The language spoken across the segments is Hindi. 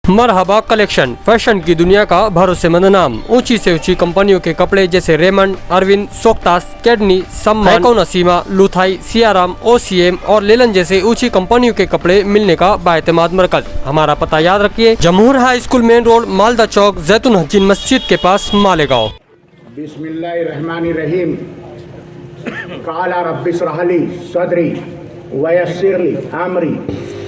मरहबा कलेक्शन फैशन की दुनिया का भरोसेमंद नाम। ऊंची से ऊंची कंपनियों के कपड़े जैसे रेमंड, अरविंद, सोक्तास, कैडनी, सम्मान, नसीमा, लुथाई, सियाराम, ओसीएम और लेलन जैसे ऊंची कंपनियों के कपड़े मिलने का बाएतमाद मरकज। हमारा पता याद रखिए, Jamhur high school main road, Malda Chowk, Jaitun Hajin मस्जिद के पास, मालेगांव। बिस्मिल्लाहिर्रहमानिर्रहीम। काला रब्बिश्रह ली सदरी वयस्सिर ली अमरी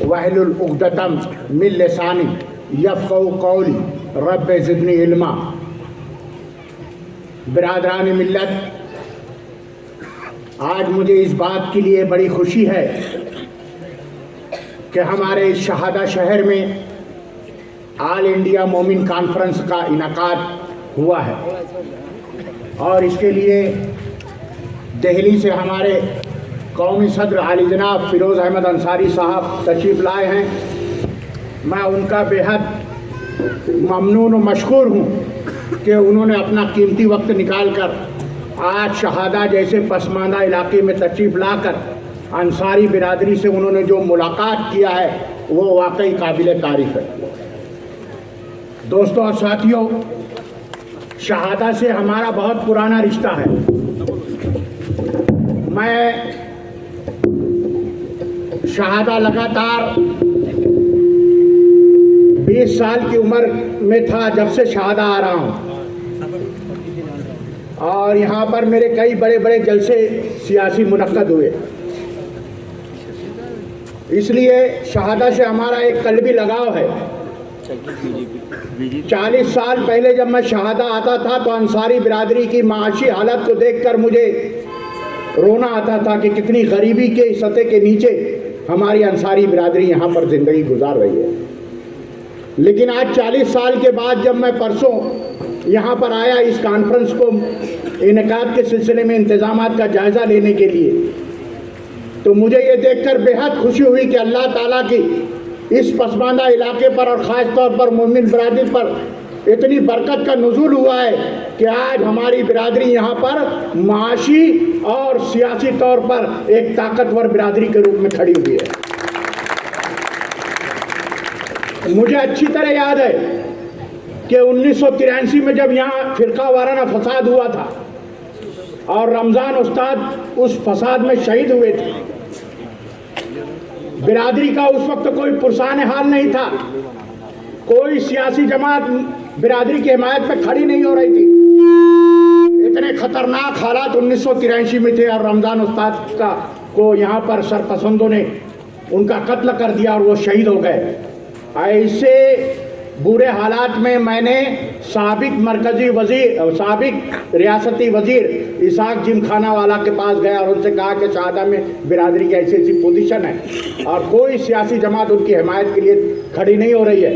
वहलुल उक़दतम मिन लिसानी यफ़क़हू क़ौली रब्बि ज़िदनी इल्मा। बिरादरान मिल्लत, आज मुझे इस बात के लिए बड़ी खुशी है कि हमारे शहादा शहर में ऑल इंडिया मोमिन कॉन्फ्रेंस का इनेकाद हुआ है और इसके लिए दिल्ली से हमारे कौमी सदर आली जनाब फ़िरोज़ अहमद अंसारी साहब तशरीफ़ लाए हैं। मैं उनका बेहद ममनून और मशकूर हूँ कि उन्होंने अपना कीमती वक्त निकाल कर आज शहादा जैसे पसमानदा इलाके में तशरीफ़ लाकर अंसारी बिरादरी से उन्होंने जो मुलाकात किया है वो वाकई काबिल तारीफ़ है। दोस्तों और साथियों, शहादा से हमारा बहुत पुराना रिश्ता है। मैं शहादा लगातार 20 साल की उम्र में था जब से शहादा आ रहा हूँ और यहाँ पर मेरे कई बड़े बड़े जलसे सियासी मुनक्कद हुए। इसलिए शहादा से हमारा एक कल्बी लगाव है। 40 साल पहले जब मैं शहादा आता था तो अंसारी बिरादरी की माशी हालत को देखकर मुझे रोना आता था कि कितनी गरीबी के सतह के नीचे हमारी अंसारी बिरादरी यहाँ पर ज़िंदगी गुजार रही है। लेकिन आज 40 साल के बाद जब मैं परसों यहाँ पर आया इस कॉन्फ्रेंस को इनेकाद के सिलसिले में इंतज़ामात का जायज़ा लेने के लिए, तो मुझे ये देखकर बेहद खुशी हुई कि अल्लाह ताला की इस पसमानदा इलाके पर और ख़ास तौर पर मोमिन बिरादरी पर इतनी बरकत का नुज़ूल हुआ है कि आज हमारी बिरादरी यहाँ पर माशी और सियासी तौर पर एक ताकतवर बिरादरी के रूप में खड़ी हुई है। मुझे अच्छी तरह याद है कि 1983 में जब यहाँ फ़िरका वाराना फसाद हुआ था और रमज़ान उस्ताद उस फसाद में शहीद हुए थे, बिरादरी का उस वक्त कोई पुरसान हाल नहीं था। कोई सियासी जमात बिरादरी की हिमायत में खड़ी नहीं हो रही थी। इतने खतरनाक हालात 1983 में थे और रमज़ान उस्ताद का को यहाँ पर सरपसंदों ने उनका कत्ल कर दिया और वो शहीद हो गए। ऐसे बुरे हालात में मैंने साबिक मरकज़ी वज़ीर, साबिक रियासती वज़ीर इसाक जिमखाना वाला के पास गया और उनसे कहा कि शहादा में बिरादरी की ऐसी ऐसी पोजीशन है और कोई सियासी जमात उनकी हिमायत के लिए खड़ी नहीं हो रही है।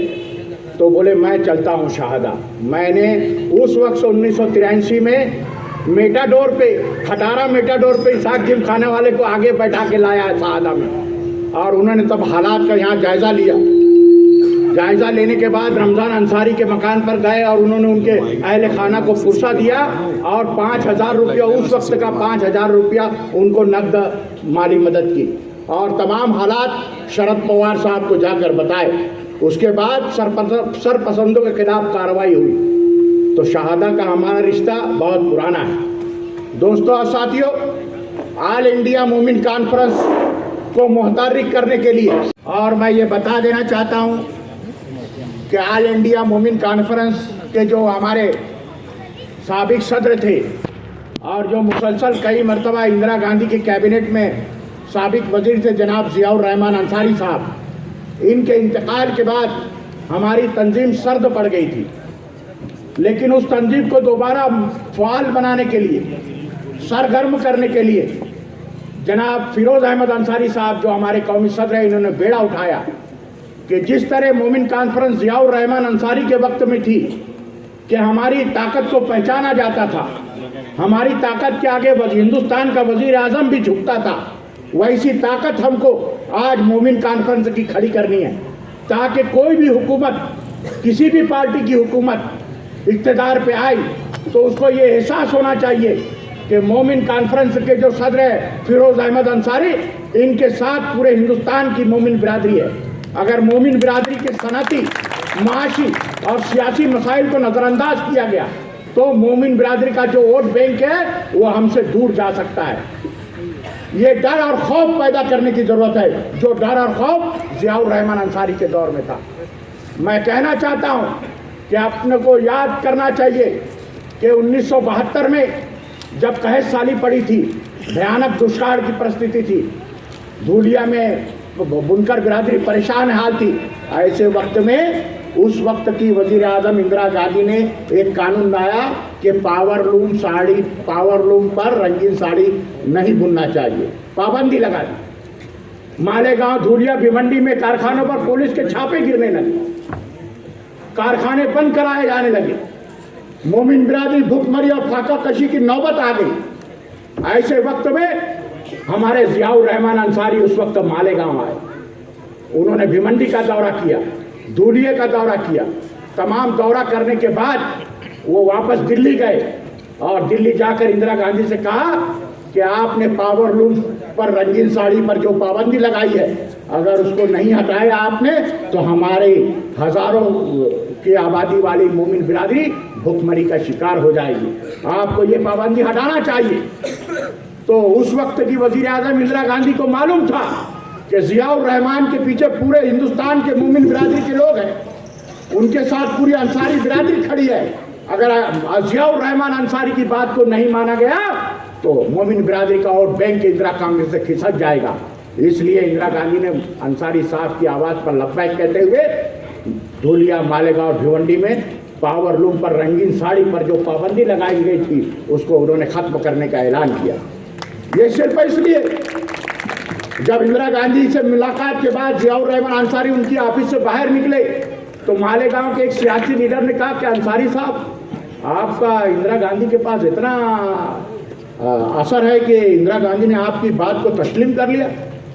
तो बोले मैं चलता हूँ शहादा। मैंने उस वक्त 1983 में मेटाडोर पे, खटारा मेटाडोर पे इसाक जिमखाना वाले को आगे बैठा के लाया है शहादा में और उन्होंने तब हालात का यहाँ जायज़ा लिया। जायज़ा लेने के बाद रमज़ान अंसारी के मकान पर गए और उन्होंने उनके अहल खाना को पुरसा दिया और 5,000 रुपया, उस वक्त का 5,000 रुपया उनको नकद माली मदद की और तमाम हालात शरद पवार साहब को जाकर बताए। उसके बाद सरपसंदों के खिलाफ कार्रवाई हुई। तो शहादा का हमारा रिश्ता बहुत पुराना है। दोस्तों और साथियों, ऑल इंडिया मोमिन कॉन्फ्रेंस को मुतहर्रिक करने के लिए और मैं ये बता देना चाहता हूँ कि ऑल इंडिया मोमिन कॉन्फ्रेंस के जो हमारे साबिक सदर थे और जो मुसलसल कई मरतबा इंदिरा गांधी के कैबिनेट में साबिक वज़ीर थे जनाब ज़ियाउर रहमान अंसारी साहब, इनके इंतकाल के बाद हमारी तंजीम सर्द पड़ गई थी। लेकिन उस तंजीम को दोबारा फ़ाल बनाने के लिए, सरगर्म करने के लिए जनाब फ़िरोज़ अहमद अंसारी साहब जो हमारे कौमी सदर हैं, इन्होंने बेड़ा उठाया कि जिस तरह मोमिन कॉन्फ्रेंस ज़ियाउर रहमान अंसारी के वक्त में थी कि हमारी ताकत को पहचाना जाता था, हमारी ताकत के आगे हिंदुस्तान का वज़ीर आज़म भी झुकता था, वैसी ताकत हमको आज मोमिन कॉन्फ्रेंस की खड़ी करनी है ताकि कोई भी हुकूमत, किसी भी पार्टी की हुकूमत इक़्तिदार पे आई तो उसको ये एहसास होना चाहिए कि मोमिन कॉन्फ्रेंस के जो सदर है फ़िरोज़ अहमद अंसारी, इनके साथ पूरे हिंदुस्तान की मोमिन बिरादरी है। अगर मोमिन बिरादरी के सनती माशी और सियासी मसाइल को नज़रअंदाज किया गया तो मोमिन बिरादरी का जो वोट बैंक है वो हमसे दूर जा सकता है। ये डर और खौफ पैदा करने की ज़रूरत है, जो डर और खौफ ज़ियाउर रहमान अंसारी के दौर में था। मैं कहना चाहता हूँ कि अपने को याद करना चाहिए कि 1972 में जब कहत साली पड़ी थी, भयानक दुष्काल की परिस्थिति थी, धूलिया में बुनकर बिरादरी परेशान हाल थी। ऐसे वक्त में उस वक्त की वजीर आज़म इंदिरा गांधी ने एक कानून लाया कि पावर लूम पर रंगीन साड़ी नहीं बुनना चाहिए, पाबंदी लगा दी। मालेगांव, धूलिया, भिवंडी में कारखानों पर पुलिस के छापे गिरने लगे, कारखाने बंद कराए जाने लगे, मोमिन बिरादरी भूखमरी और फाका कशी की नौबत आ गई। ऐसे वक्त में हमारे ज़ियाउर रहमान अंसारी उस वक्त मालेगांव आए। उन्होंने भिवंडी का दौरा किया, धूलिया का दौरा किया। तमाम दौरा करने के बाद वो वापस दिल्ली गए और दिल्ली जाकर इंदिरा गांधी से कहा कि आपने पावर लूम पर रंगीन साड़ी पर जो पाबंदी लगाई है, अगर उसको नहीं हटाया आपने तो हमारे हजारों की आबादी वाली मोमिन बिरादरी भूखमरी का शिकार हो जाएगी, आपको ये पाबंदी हटाना चाहिए। तो उस वक्त की वजीर आज़म इंदिरा गांधी को मालूम था कि ज़ियाउर रहमान के पीछे पूरे हिंदुस्तान के मोमिन बिरादरी के लोग हैं, उनके साथ पूरी अंसारी बिरादरी खड़ी है। अगर ज़ियाउर रहमान अंसारी की बात को नहीं माना गया तो मोमिन बिरादरी का वोट बैंक इंदिरा कांग्रेस से खिसक जाएगा। इसलिए इंदिरा गांधी ने अंसारी साहब की आवाज़ पर लब्बैक कहते हुए धूलिया, मालेगांव, भिवंडी में पावर लूम पर रंगीन साड़ी पर जो पाबंदी लगाई गई थी उसको उन्होंने ख़त्म करने का ऐलान किया। ये सिर्फ इसलिए जब इंदिरा गांधी से मुलाकात के बाद ज़ियाउर रहमान अंसारी उनकी ऑफिस से बाहर निकले तो मालेगांव के एक सियासी लीडर ने कहा कि अंसारी साहब, आपका इंदिरा गांधी के पास इतना असर है कि इंदिरा गांधी ने आपकी बात को तस्लीम कर लिया।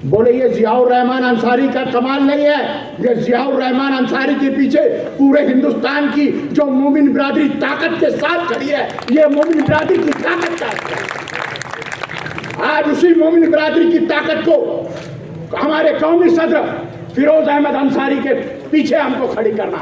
बोले ये ज़ियाउर रहमान अंसारी का कमाल नहीं है, ये ज़ियाउर रहमान अंसारी के पीछे पूरे हिंदुस्तान की जो मोमिन बिरादरी ताकत के साथ खड़ी है, ये मोमिन बिरादरी की ताकत है। आज उसी मोमिन बिरादरी की ताकत को हमारे कौमी सदर फिरोज अहमद अंसारी के पीछे हमको खड़ी करना,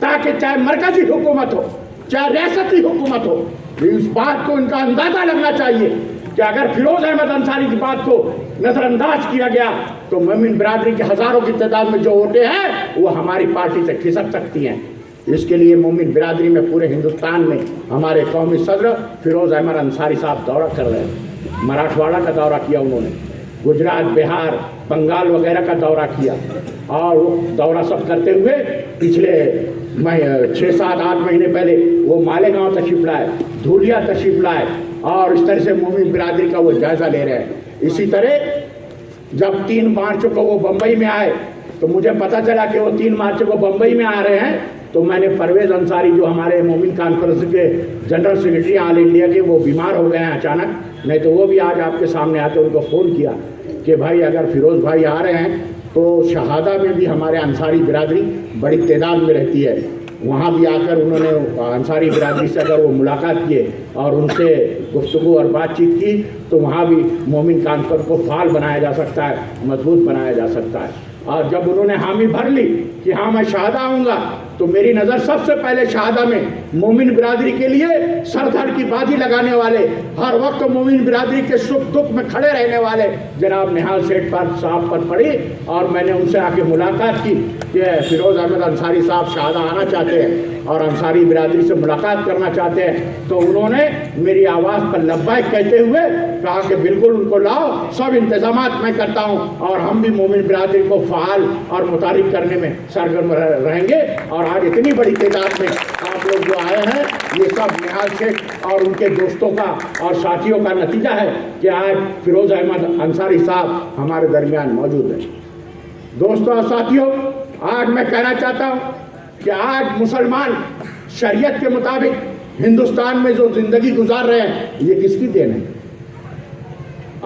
ताकि चाहे मरकजी हुकूमत हो चाहे रियासती हुकूमत हो, इस बात को इनका अंदाजा लगना चाहिए कि अगर फिरोज अहमद अंसारी की बात को नज़रअंदाज किया गया तो मोमिन बिरादरी के हज़ारों की तादाद में जो वोटें हैं वो हमारी पार्टी से खिसक सकती हैं। इसके लिए मोमिन बिरादरी में पूरे हिंदुस्तान में हमारे कौमी सदर फिरोज अहमद अंसारी साहब दौरा कर रहे हैं। मराठवाड़ा का दौरा किया उन्होंने, गुजरात, बिहार, बंगाल वगैरह का दौरा किया और वो दौरा सब करते हुए पिछले 6-7-8 महीने पहले वो मालेगांव तशरीफ लाए, धूलिया तशरीफ लाए और इस तरह से मोमिन बिरादरी का वो जायज़ा ले रहे हैं। इसी तरह जब 3 मार्च को वो बम्बई में आए तो मुझे पता चला कि वो 3 मार्च को बम्बई में आ रहे हैं, तो मैंने परवेज़ अंसारी जो हमारे मोमिन कॉन्फ्रेंस के जनरल सेक्रेटरी ऑल इंडिया के, वो बीमार हो गए हैं अचानक, नहीं तो वो भी आज आपके सामने आते उनको फ़ोन किया कि भाई अगर फिरोज़ भाई आ रहे हैं तो शहादा में भी हमारे अंसारी बिरादरी बड़ी तादाद में रहती है, वहाँ भी आकर उन्होंने अंसारी बिरादरी से अगर वो मुलाकात किए और उनसे गुफ्तगू और बातचीत की तो वहाँ भी मोमिन कॉन्फ्रेंस को फाल बनाया जा सकता है, मजबूत बनाया जा सकता है। और जब उन्होंने हामी भर ली कि हाँ मैं शहादा आऊँगा, तो मेरी नज़र सबसे पहले शहादा में मोमिन बिरादरी के लिए सरधड़ की बाजी लगाने वाले, हर वक्त मोमिन बिरादरी के सुख दुख में खड़े रहने वाले जनाब निहाल सेठ पर साहब पर पड़ी और मैंने उनसे आके मुलाकात की कि फिरोज अहमद अंसारी साहब शहादा आना चाहते हैं और अंसारी बिरादरी से मुलाकात करना चाहते हैं। तो उन्होंने मेरी आवाज़ पर लब्बैक कहते हुए कहा कि बिल्कुल उनको लाओ, सब इंतजामात मैं करता हूँ और हम भी मोमिन बिरादरी को फ़ाल और मुतारिफ करने में सरगर्म रहेंगे। और आज इतनी बड़ी तादाद में आप लोग जो आए हैं, ये सब निहाल शेख और उनके दोस्तों का और साथियों का नतीजा है कि आज फिरोज अहमद अंसारी साहब हमारे दरमियान मौजूद हैं। दोस्तों और साथियों, आज मैं कहना चाहता हूँ कि आज मुसलमान शरीयत के मुताबिक हिंदुस्तान में जो ज़िंदगी गुजार रहे हैं, ये किसकी देन है?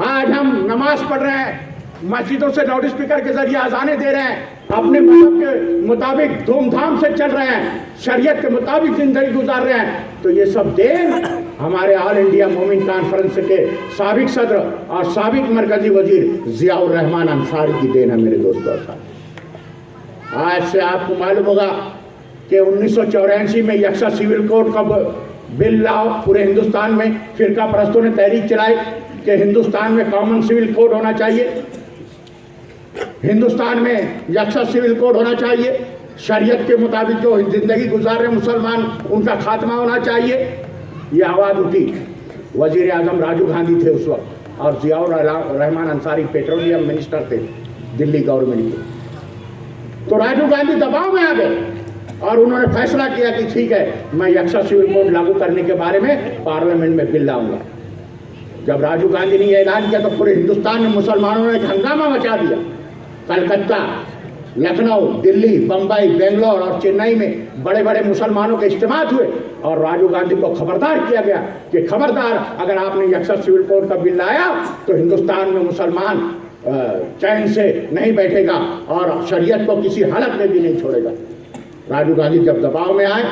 आज हम नमाज पढ़ रहे हैं, मस्जिदों से लाउड स्पीकर के जरिए अजानें दे रहे हैं, अपने मजहब के मुताबिक धूमधाम से चल रहे हैं, शरीयत के मुताबिक ज़िंदगी गुजार रहे हैं, तो ये सब देन हमारे ऑल इंडिया मोमिन कॉन्फ्रेंस के साबिक सदर और साबिक मरकजी वजीर ज़ियाउर रहमान अंसारी की देन है। मेरे दोस्तों और साथ, आज से आपको मालूम होगा कि 1984 में यक्षा सिविल कोड का बिल लाओ पूरे हिंदुस्तान में। फिरका परस्तों ने तहरीक चलाई कि हिंदुस्तान में कॉमन सिविल कोड होना चाहिए, हिंदुस्तान में यक्षा सिविल कोड होना चाहिए, शरीयत के मुताबिक जो जिंदगी गुजार रहे मुसलमान उनका खात्मा होना चाहिए। ये आवाज़ उठी। वजीर आजम राजीव गांधी थे उस वक्त और जियाउर रहमान अंसारी पेट्रोलियम मिनिस्टर थे दिल्ली गवर्नमेंट के। तो राजीव गांधी दबाव में आ गए और उन्होंने फैसला किया कि ठीक है, मैं यक्षा सिविल कोड लागू करने के बारे में पार्लियामेंट में बिल लाऊंगा। जब राजीव गांधी ने यह ऐलान किया तो पूरे हिंदुस्तान में मुसलमानों ने एक हंगामा मचा दिया। कलकत्ता, लखनऊ, दिल्ली, बम्बई, बेंगलोर और चेन्नई में बड़े बड़े मुसलमानों के इज्तिमा हुए और राजीव गांधी को खबरदार किया गया कि खबरदार, अगर आपने यक्षा सिविल कोड का बिल लाया तो हिंदुस्तान में मुसलमान चैन से नहीं बैठेगा और शरीयत को किसी हालत में भी नहीं छोड़ेगा। राजीव गांधी जब दबाव में आए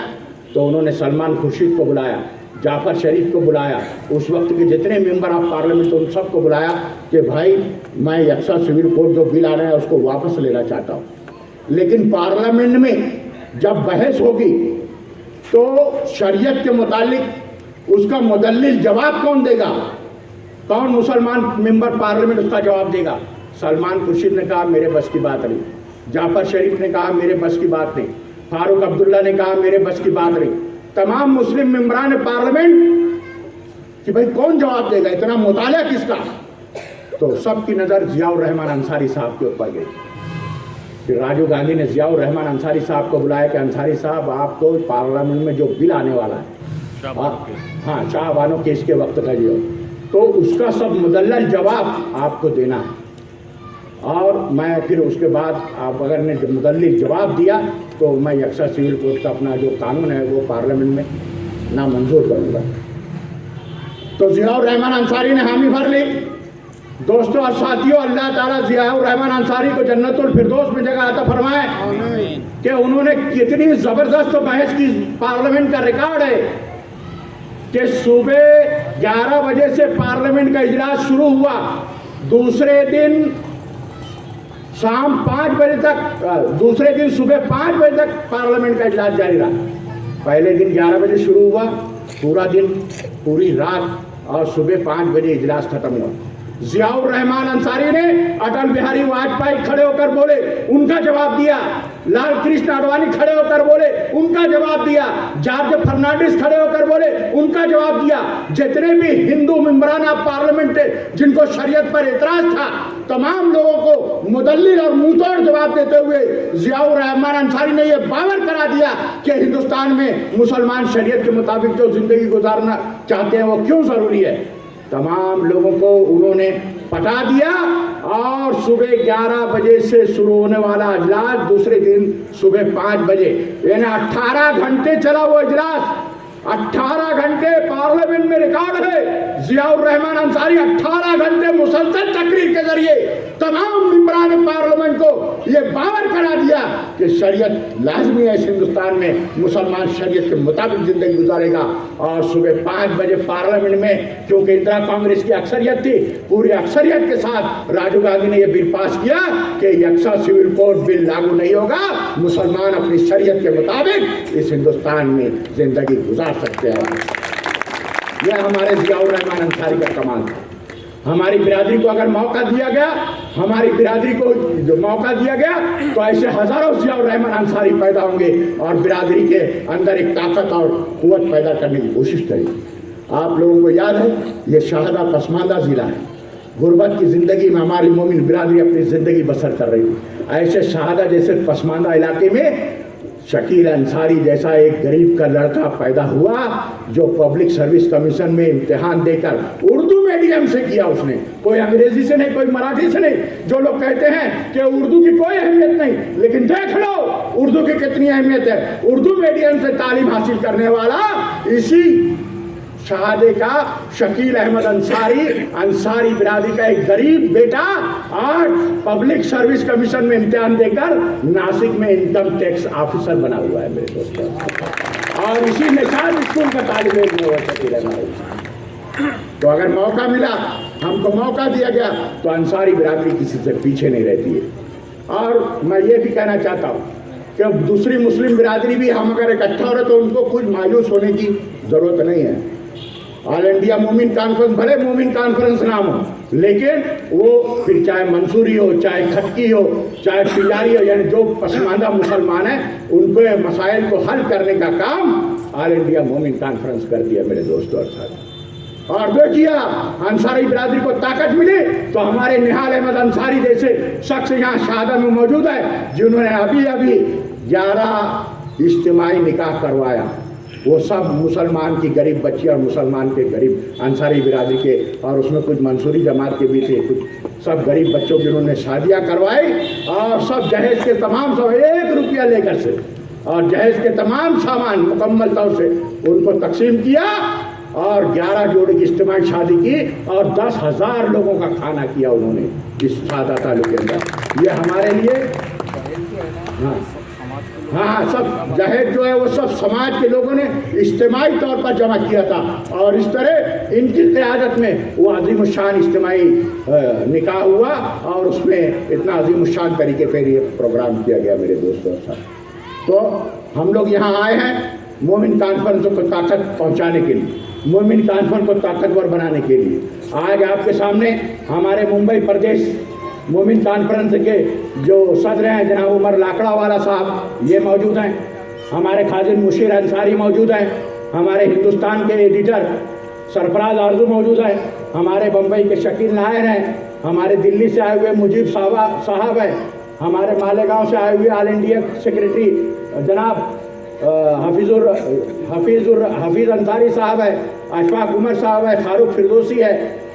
तो उन्होंने सलमान खुर्शीद को बुलाया, जाफर शरीफ को बुलाया, उस वक्त के जितने मेंबर ऑफ पार्लियामेंट उन सबको बुलाया कि भाई मैं यक्षा सिविल कोड जो बिल आ रहा है उसको वापस लेना चाहता हूँ। लेकिन पार्लियामेंट में जब बहस होगी तो शरीयत के मुतालिक उसका मुदल्लिल जवाब कौन देगा, कौन मुसलमान मेंबर पार्लियामेंट उसका जवाब देगा। सलमान खुर्शीद ने कहा मेरे बस की बात नहीं, जाफर शरीफ ने कहा मेरे बस की बात नहीं, फारूक अब्दुल्ला ने कहा मेरे बस की बात नहीं। तमाम मुस्लिम मेंबरान पार्लियामेंट कि भाई कौन जवाब देगा, इतना मुताला किसका। तो सबकी नज़र जियाउर रहमान अंसारी साहब के ऊपर गई। फिर राजीव गांधी ने जियाउर रहमान अंसारी साहब को बुलाया कि अंसारी साहब आपको पार्लियामेंट में जो बिल आने वाला है, हाँ शाहबानो केस के वक्त का जो, तो उसका सब मुदल्लल जवाब आपको देना है। और मैं फिर उसके बाद आप अगर ने मुदल्लिल जवाब दिया तो मैं यक्षा सिविल कोड का अपना जो कानून है वो पार्लियामेंट में नामंजूर करूँगा। तो जियाउर रहमान अंसारी ने हामी भर ली। दोस्तों और साथियों, अल्लाह ताला जियाउर रहमान अंसारी को जन्नतुल फिरदौस में जगह अता फरमाए कि उन्होंने कितनी ज़बरदस्त बहस की। पार्लियामेंट का रिकॉर्ड है कि सुबह 11 बजे से पार्लियामेंट का इजलास शुरू हुआ, दूसरे दिन शाम 5 बजे तक, दूसरे दिन सुबह 5 बजे तक पार्लियामेंट का इजलास जारी रहा। पहले दिन 11 बजे शुरू हुआ, पूरा दिन, पूरी रात और सुबह 5 बजे इजलास खत्म हुआ। जियाउर रहमान अंसारी ने अटल बिहारी वाजपेयी खड़े होकर बोले, उनका जवाब दिया। लाल कृष्ण आडवाणी खड़े होकर बोले, उनका जवाब दिया। जॉर्ज फर्नांडिस खड़े होकर बोले, उनका जवाब दिया। जितने भी हिंदू मेंबरान ऑफ पार्लियामेंट थे जिनको शरीयत पर एतराज था, तमाम लोगों को मुदल्लिल और मुंहतोड़ जवाब देते हुए जियाउर रहमान अंसारी ने यह बावर करा दिया कि हिंदुस्तान में मुसलमान शरीयत के मुताबिक जो जिंदगी गुजारना चाहते हैं वो क्यों जरूरी है। तमाम लोगों को उन्होंने पटा दिया और सुबह 11 बजे से शुरू होने वाला इजलास दूसरे दिन सुबह 5 बजे, यानी 18 घंटे चला वो इजलास। 18 घंटे पार्लियामेंट में रिकॉर्ड है। जियाउर रहमान अंसारी 18 घंटे मुसलसल तकरीर के जरिए तमाम मेंबरान पार्लियामेंट को ये बावर करा दिया कि शरीयत लाजमी है इस हिंदुस्तान में, मुसलमान शरीयत के मुताबिक जिंदगी गुजारेगा। और सुबह 5 बजे पार्लियामेंट में, क्योंकि इंदिरा कांग्रेस की अक्सरियत थी, पूरी अक्सरियत के साथ राजीव गांधी ने यह बिल पास किया कि यक्षा सिविल कोड बिल लागू नहीं होगा, मुसलमान अपनी शरीयत के मुताबिक इस हिंदुस्तान में जिंदगी गुजार सकते हैं। यह हमारे जियाउर रहमान अंसारी का कमाल था। हमारी बिरादरी को अगर मौका दिया गया, हमारी बिरादरी को जो मौका दिया गया तो ऐसे हजारों जियाउर रहमान अंसारी पैदा होंगे और बिरादरी के अंदर एक ताकत और कुव्वत पैदा करने की कोशिश करेंगे। आप लोगों को याद है ये शहादा पसमानदा ज़िला है। गुर्बत की ज़िंदगी में हमारी मोमिन बिरादरी अपनी ज़िंदगी बसर कर रही थी। ऐसे शहादा जैसे पसमानदा इलाके में शकील अंसारी जैसा एक गरीब का लड़का पैदा हुआ जो पब्लिक सर्विस कमीशन में इम्तिहान देकर उर्दू मीडियम से किया उसने, कोई अंग्रेजी से नहीं, कोई मराठी से नहीं। जो लोग कहते हैं कि उर्दू की कोई अहमियत नहीं, लेकिन देख लो उर्दू की कितनी अहमियत है। उर्दू मीडियम से तालीम हासिल करने वाला इसी शहादे का शकील अहमद अंसारी बिरादरी का एक गरीब बेटा आज पब्लिक सर्विस कमीशन में इम्तिहान देकर नासिक में इनकम टैक्स ऑफिसर बना हुआ है मेरे दोस्तों। और इसी निशान स्कूल का तालिब इल्म हुआ शकील अहमद। तो अगर मौका मिला, हमको मौका दिया गया तो अंसारी बिरादरी किसी से पीछे नहीं रहती है। और मैं ये भी कहना चाहता हूँ कि अब दूसरी मुस्लिम बिरादरी भी हम अगर इकट्ठा हो रहे तो उनको कुछ मायूस होने की ज़रूरत नहीं है। ऑल इंडिया मोमिन कॉन्फ्रेंस भले मोमिन कॉन्फ्रेंस नाम हो, लेकिन वो फिर चाहे मंसूरी हो, चाहे खटकी हो, चाहे पिजारी हो, यानी जो पसमानदा मुसलमान हैं उनके मसाइल को हल करने का काम ऑल इंडिया मोमिन कॉन्फ्रेंस करती है मेरे दोस्तों और साथियों। और देखिए अंसारी बिरादरी को ताकत मिली तो हमारे निहाल अहमद अंसारी जैसे शख्स यहाँ शहादा में मौजूद है, जिन्होंने अभी अभी 11 इज्तिमाई निकाह करवाया। वो सब मुसलमान की गरीब बच्ची और मुसलमान के गरीब अंसारी बिरादरी के, और उसमें कुछ मंसूरी जमात के भी थे, कुछ सब गरीब बच्चों की उन्होंने शादियाँ करवाई और सब जहेज के तमाम सब 1 रुपया लेकर से और जहेज के तमाम सामान मुकम्मल तौर से उनको तकसीम किया और 11 जोड़े की इज्तिमाई शादी की और 10,000 लोगों का खाना किया उन्होंने इस सादा तालुक के अंदर। ये हमारे लिए हाँ सब जहेज जो है वो सब समाज के लोगों ने इज्तिमाई तौर पर जमा किया था और इस तरह इनकी क़यादत में वो अजीमुशान इज्तिमाई निकाह हुआ और उसमें इतना अजीमुशान तरीके पर ये प्रोग्राम किया गया मेरे दोस्तों के साथ। तो हम लोग यहाँ आए हैं मोमिन कॉन्फ्रेंस को ताकत पहुँचाने के लिए, मोमिन कॉन्फ्रेंस को ताकतवर बनाने के लिए। आज आपके सामने हमारे मुंबई प्रदेश मोमिन कॉन्फ्रेंस के जो सदर हैं जनाब उमर लाकड़ावाला साहब ये मौजूद हैं, हमारे खाजिन मुशीर अंसारी मौजूद हैं, हमारे हिंदुस्तान के एडिटर सरफराज आरजू मौजूद हैं, हमारे बम्बई के शकील नायर हैं, हमारे दिल्ली से आए हुए मुजीब साहब हैं, हमारे मालेगांव से आए हुए ऑल इंडिया सेक्रेटरी जनाब हफीज़ अंसारी साहब है, अशफाक उमर साहब है, फारूक फिरदौसी है,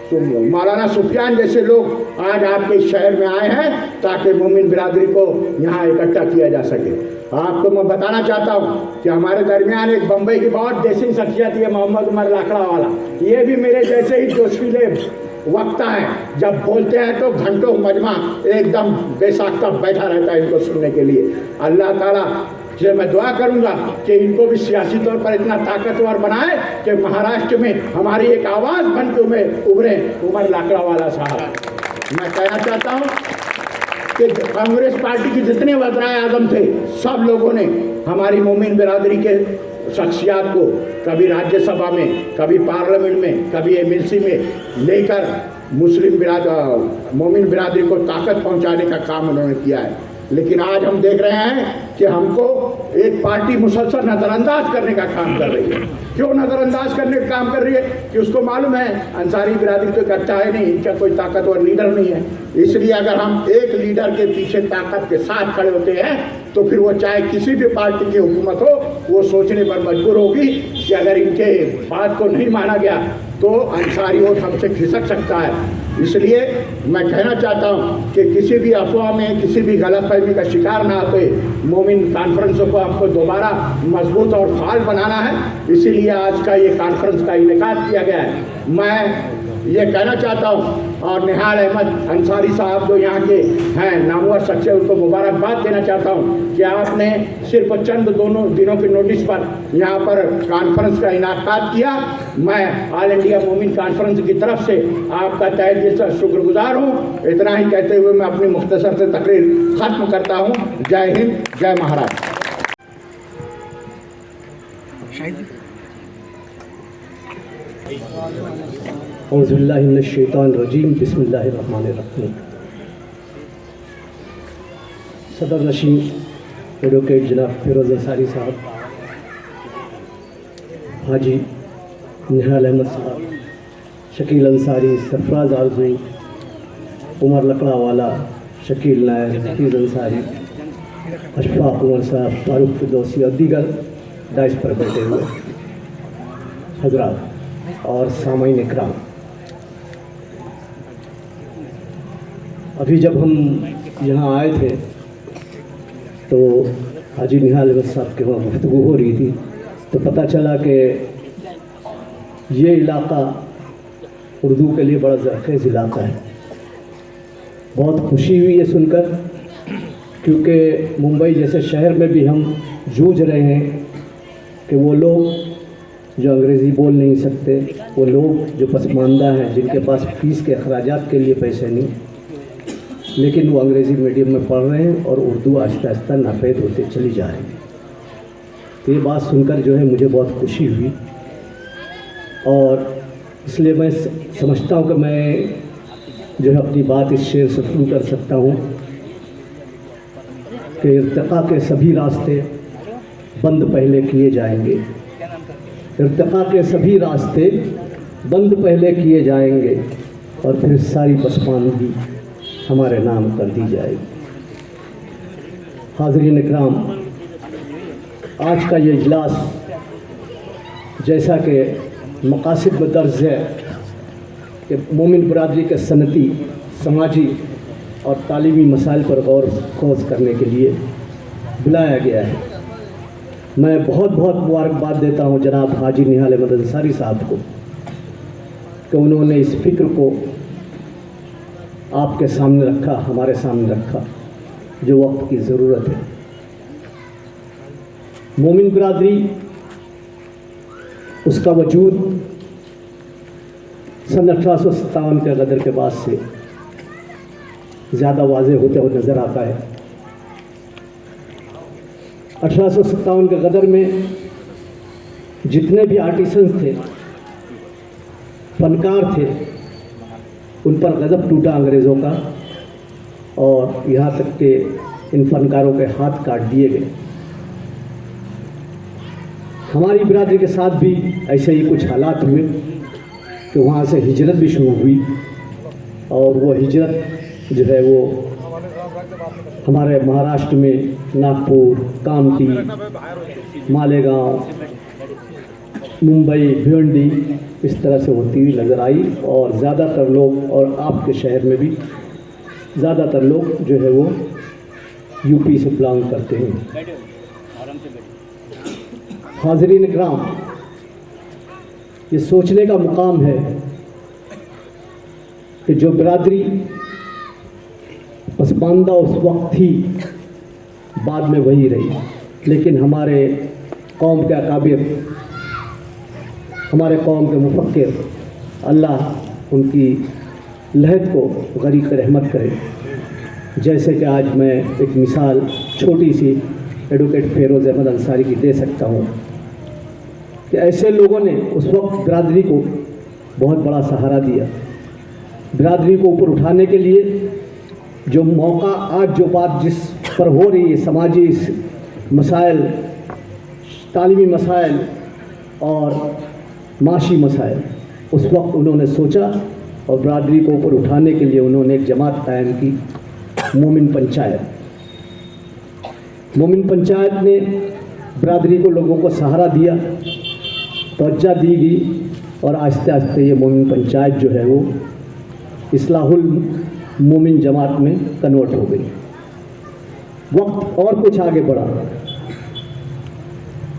तो मौलाना सुफियान जैसे लोग आज आपके शहर में आए हैं ताकि मोमिन बिरादरी को यहाँ इकट्ठा किया जा सके। आपको मैं बताना चाहता हूँ कि हमारे दरमियान एक बम्बई की बहुत देसी शख्सियत है मोहम्मद उमर लाकड़ावाला। ये भी मेरे जैसे ही जोशीले वक्ता है, जब बोलते हैं तो घंटों मजमा एकदम बेसाख्ता बैठा रहता है इनको सुनने के लिए। अल्लाह ताला से मैं दुआ करूंगा कि इनको भी सियासी तौर पर इतना ताकतवर बनाए कि महाराष्ट्र में हमारी एक आवाज़ बन के उभरे उमर लाकड़ावाला साहब। मैं कहना चाहता हूं कि कांग्रेस पार्टी की जितने वज़राए आज़म थे सब लोगों ने हमारी मोमिन बिरादरी के शख्सियात को कभी राज्यसभा में, कभी पार्लियामेंट में, कभी एमएलसी में लेकर मुस्लिम मोमिन बिरादरी को ताकत पहुंचाने का काम उन्होंने किया है। लेकिन आज हम देख रहे हैं कि हमको एक पार्टी मुसलसल नज़रअंदाज करने का काम कर रही है। क्यों नज़रअंदाज करने का काम कर रही है? कि उसको मालूम है अंसारी बिरादरी तो इकट्ठा है नहीं, इनका कोई ताकतवर लीडर नहीं है। इसलिए अगर हम एक लीडर के पीछे ताकत के साथ खड़े होते हैं तो फिर वो चाहे किसी भी पार्टी की हुकूमत हो, वो सोचने पर मजबूर होगी कि अगर इनके बात को नहीं माना गया तो अंसारी वोट हमसे खिसक सकता है। इसलिए मैं कहना चाहता हूँ कि किसी भी अफवाह में, किसी भी गलतफहमी का शिकार ना होते मोमिन कॉन्फ्रेंस को आपको दोबारा मजबूत और फाल बनाना है। इसीलिए आज का ये कॉन्फ्रेंस का इनेकाद किया गया है। मैं ये कहना चाहता हूँ और निहाल अहमद अंसारी साहब जो यहाँ के हैं नामवर शख्स, उनको मुबारकबाद देना चाहता हूँ कि आपने सिर्फ चंद दोनों दिनों के नोटिस पर यहाँ पर कॉन्फ्रेंस का इनेकाद किया। मैं ऑल इंडिया मोमिन कॉन्फ्रेंस की तरफ से आपका तहे दिल से शुक्रगुजार हूँ। इतना ही कहते हुए मैं अपनी मुख्तसर से तकरीर ख़त्म करता हूँ। जय हिंद, जय महाराष्ट्र। औज़ुबिल्लाहि मिनश्शैतानिर्रजीम, बिस्मिल्लाहिर्रहमानिर्रहीम। सदर नशीन एडवोकेट जनाब फिरोज़ अंसारी साहब, हाजी निहाल अहमद साहब, शकील अंसारी, सरफराज आरजू, उमर लकड़ावाला, शकील नायर, हफीज़ अंसारी, अशफाक उमर साहब, फारूक फिरदौसी और दीगर दाइस पर बैठे हुए हजरात और सामाईन इकराम, अभी जब हम यहाँ आए थे तो हाजी निहाल अहमद साहब के वहाँ गुफ्तगू हो रही थी तो पता चला कि ये इलाका उर्दू के लिए बड़ा ज़रख़ेज़ इलाका है। बहुत खुशी हुई ये सुनकर, क्योंकि मुंबई जैसे शहर में भी हम जूझ रहे हैं कि वो लोग जो अंग्रेज़ी बोल नहीं सकते, वो लोग जो पसमानदा हैं, जिनके पास फ़ीस के अखराजात के लिए पैसे नहीं, लेकिन वो अंग्रेज़ी मीडियम में पढ़ रहे हैं और उर्दू आहिस्ता आहिस्ता नाफेद होते चली जा रही है। तो ये बात सुनकर जो है मुझे बहुत खुशी हुई और इसलिए मैं समझता हूँ कि मैं जो है अपनी बात इस शेर से शुरू कर सकता हूँ कि इर्तिका के सभी रास्ते बंद पहले किए जाएंगे, इर्तिका के सभी रास्ते बंद पहले किए जाएंगे और फिर सारी पसमानगी हमारे नाम कर दी जाएगी। हाज़रीन इकराम, आज का ये इजलास जैसा कि मकासद में दर्ज है कि मोमिन बरादरी के सनती, समाजी और तालीमी मसाइल पर गौर खोज करने के लिए बुलाया गया है। मैं बहुत बहुत मुबारकबाद देता हूँ जनाब हाजी निहाल अहमद अंसारी साहब को कि उन्होंने इस फ़िक्र को आपके सामने रखा, हमारे सामने रखा, जो वक्त की ज़रूरत है। मोमिन बरादरी, उसका वजूद सन 1857 के गदर के बाद से ज़्यादा वाज़ेह होते हुए नज़र आता है। 1857 के गदर में जितने भी आर्टिसंस थे, फनकार थे, उन पर गज़ब टूटा अंग्रेज़ों का और यहाँ तक कि इन फनकारों के हाथ काट दिए गए। हमारी बिरादरी के साथ भी ऐसे ही कुछ हालात हुए कि वहाँ से हिजरत भी शुरू हुई और वो हिजरत जो है वो हमारे महाराष्ट्र में नागपुर, कामठी, मालेगांव, मुंबई, भिवंडी इस तरह से होती हुई नज़र आई और ज़्यादातर लोग, और आपके शहर में भी ज़्यादातर लोग जो है वो यूपी से बिलोंग करते हैं। हाज़रीन इकराम, ये सोचने का मुकाम है कि जो बिरादरी पसमानदा उस वक्त थी, बाद में वही रही, लेकिन हमारे कौम के अकाबिर, हमारे कौम के मुफक्किर, अल्लाह उनकी लहद को गरीक रहमत करे। जैसे कि आज मैं एक मिसाल छोटी सी एडवोकेट फेरोज़ अहमद अंसारी की दे सकता हूँ कि ऐसे लोगों ने उस वक्त बिरादरी को बहुत बड़ा सहारा दिया। बिरादरी को ऊपर उठाने के लिए जो मौका, आज जो बात जिस पर हो रही है, समाजी मसाइल, तालीमी मसाइल और माशी मसाइल, उस वक्त उन्होंने सोचा और बिरादरी को ऊपर उठाने के लिए उन्होंने एक जमात कायम की, मोमिन पंचायत। मोमिन पंचायत ने बिरादरी को, लोगों को सहारा दिया, तवज्जो दी गई और आहिस्ते आहिस्ते ये मोमिन पंचायत जो है वो इस्लाहुल मोमिन जमात में कन्वर्ट हो गई। वक्त और कुछ आगे बढ़ा,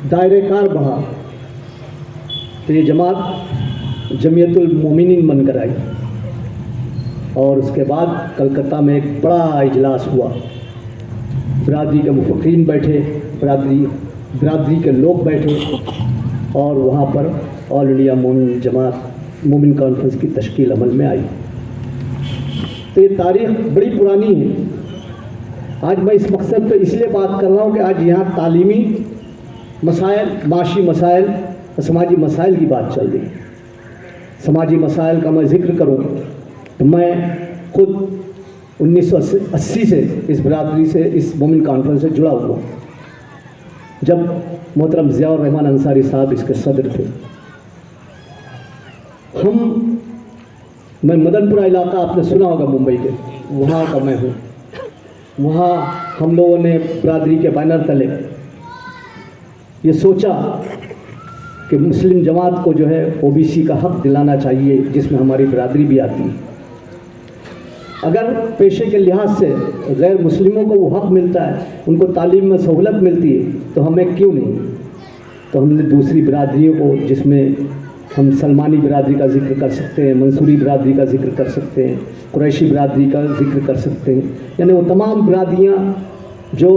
दायरे कार बढ़ा, तो ये जमात जमीयतुल मोमिनीन बनकर आई और उसके बाद कलकत्ता में एक बड़ा इजलास हुआ। बिरादरी के मुफक्कीरीन बैठे, बिरादरी के लोग बैठे और वहाँ पर ऑल इंडिया मोमिन जमात, मोमिन कॉन्फ्रेंस की तश्कील अमल में आई। तो ये तारीख़ बड़ी पुरानी है। आज मैं इस मकसद पर इसलिए बात कर रहा हूँ कि आज यहाँ तालीमी मसाइल, माशी मसाइल और समाजी मसाइल की बात चल रही है। समाजी मसाइल का मैं ज़िक्र करूँ तो मैं खुद 1980 से इस बिरादरी से, इस मोमिन कॉन्फ्रेंस से जुड़ा हुआ, जब मोहतरम ज़ियाउर रहमान अंसारी साहब इसके सदर थे। मैं मदनपुरा इलाका आपने सुना होगा मुंबई के, वहाँ का मैं हूँ। वहाँ हम लोगों ने बिरादरी के बैनर तले ये सोचा कि मुस्लिम जमात को जो है ओबीसी का हक़ दिलाना चाहिए, जिसमें हमारी बिरादरी भी आती है। अगर पेशे के लिहाज से गैर मुस्लिमों को वो हक़ मिलता है, उनको तालीम में सहूलत मिलती है, तो हमें क्यों नहीं। तो हमने दूसरी बिरादरियों को, जिसमें हम सलमानी बिरादरी का जिक्र कर सकते हैं, मंसूरी बिरादरी का जिक्र कर सकते हैं, कुरैशी बिरादरी का जिक्र कर सकते हैं, यानी वो तमाम बिरादरियाँ जो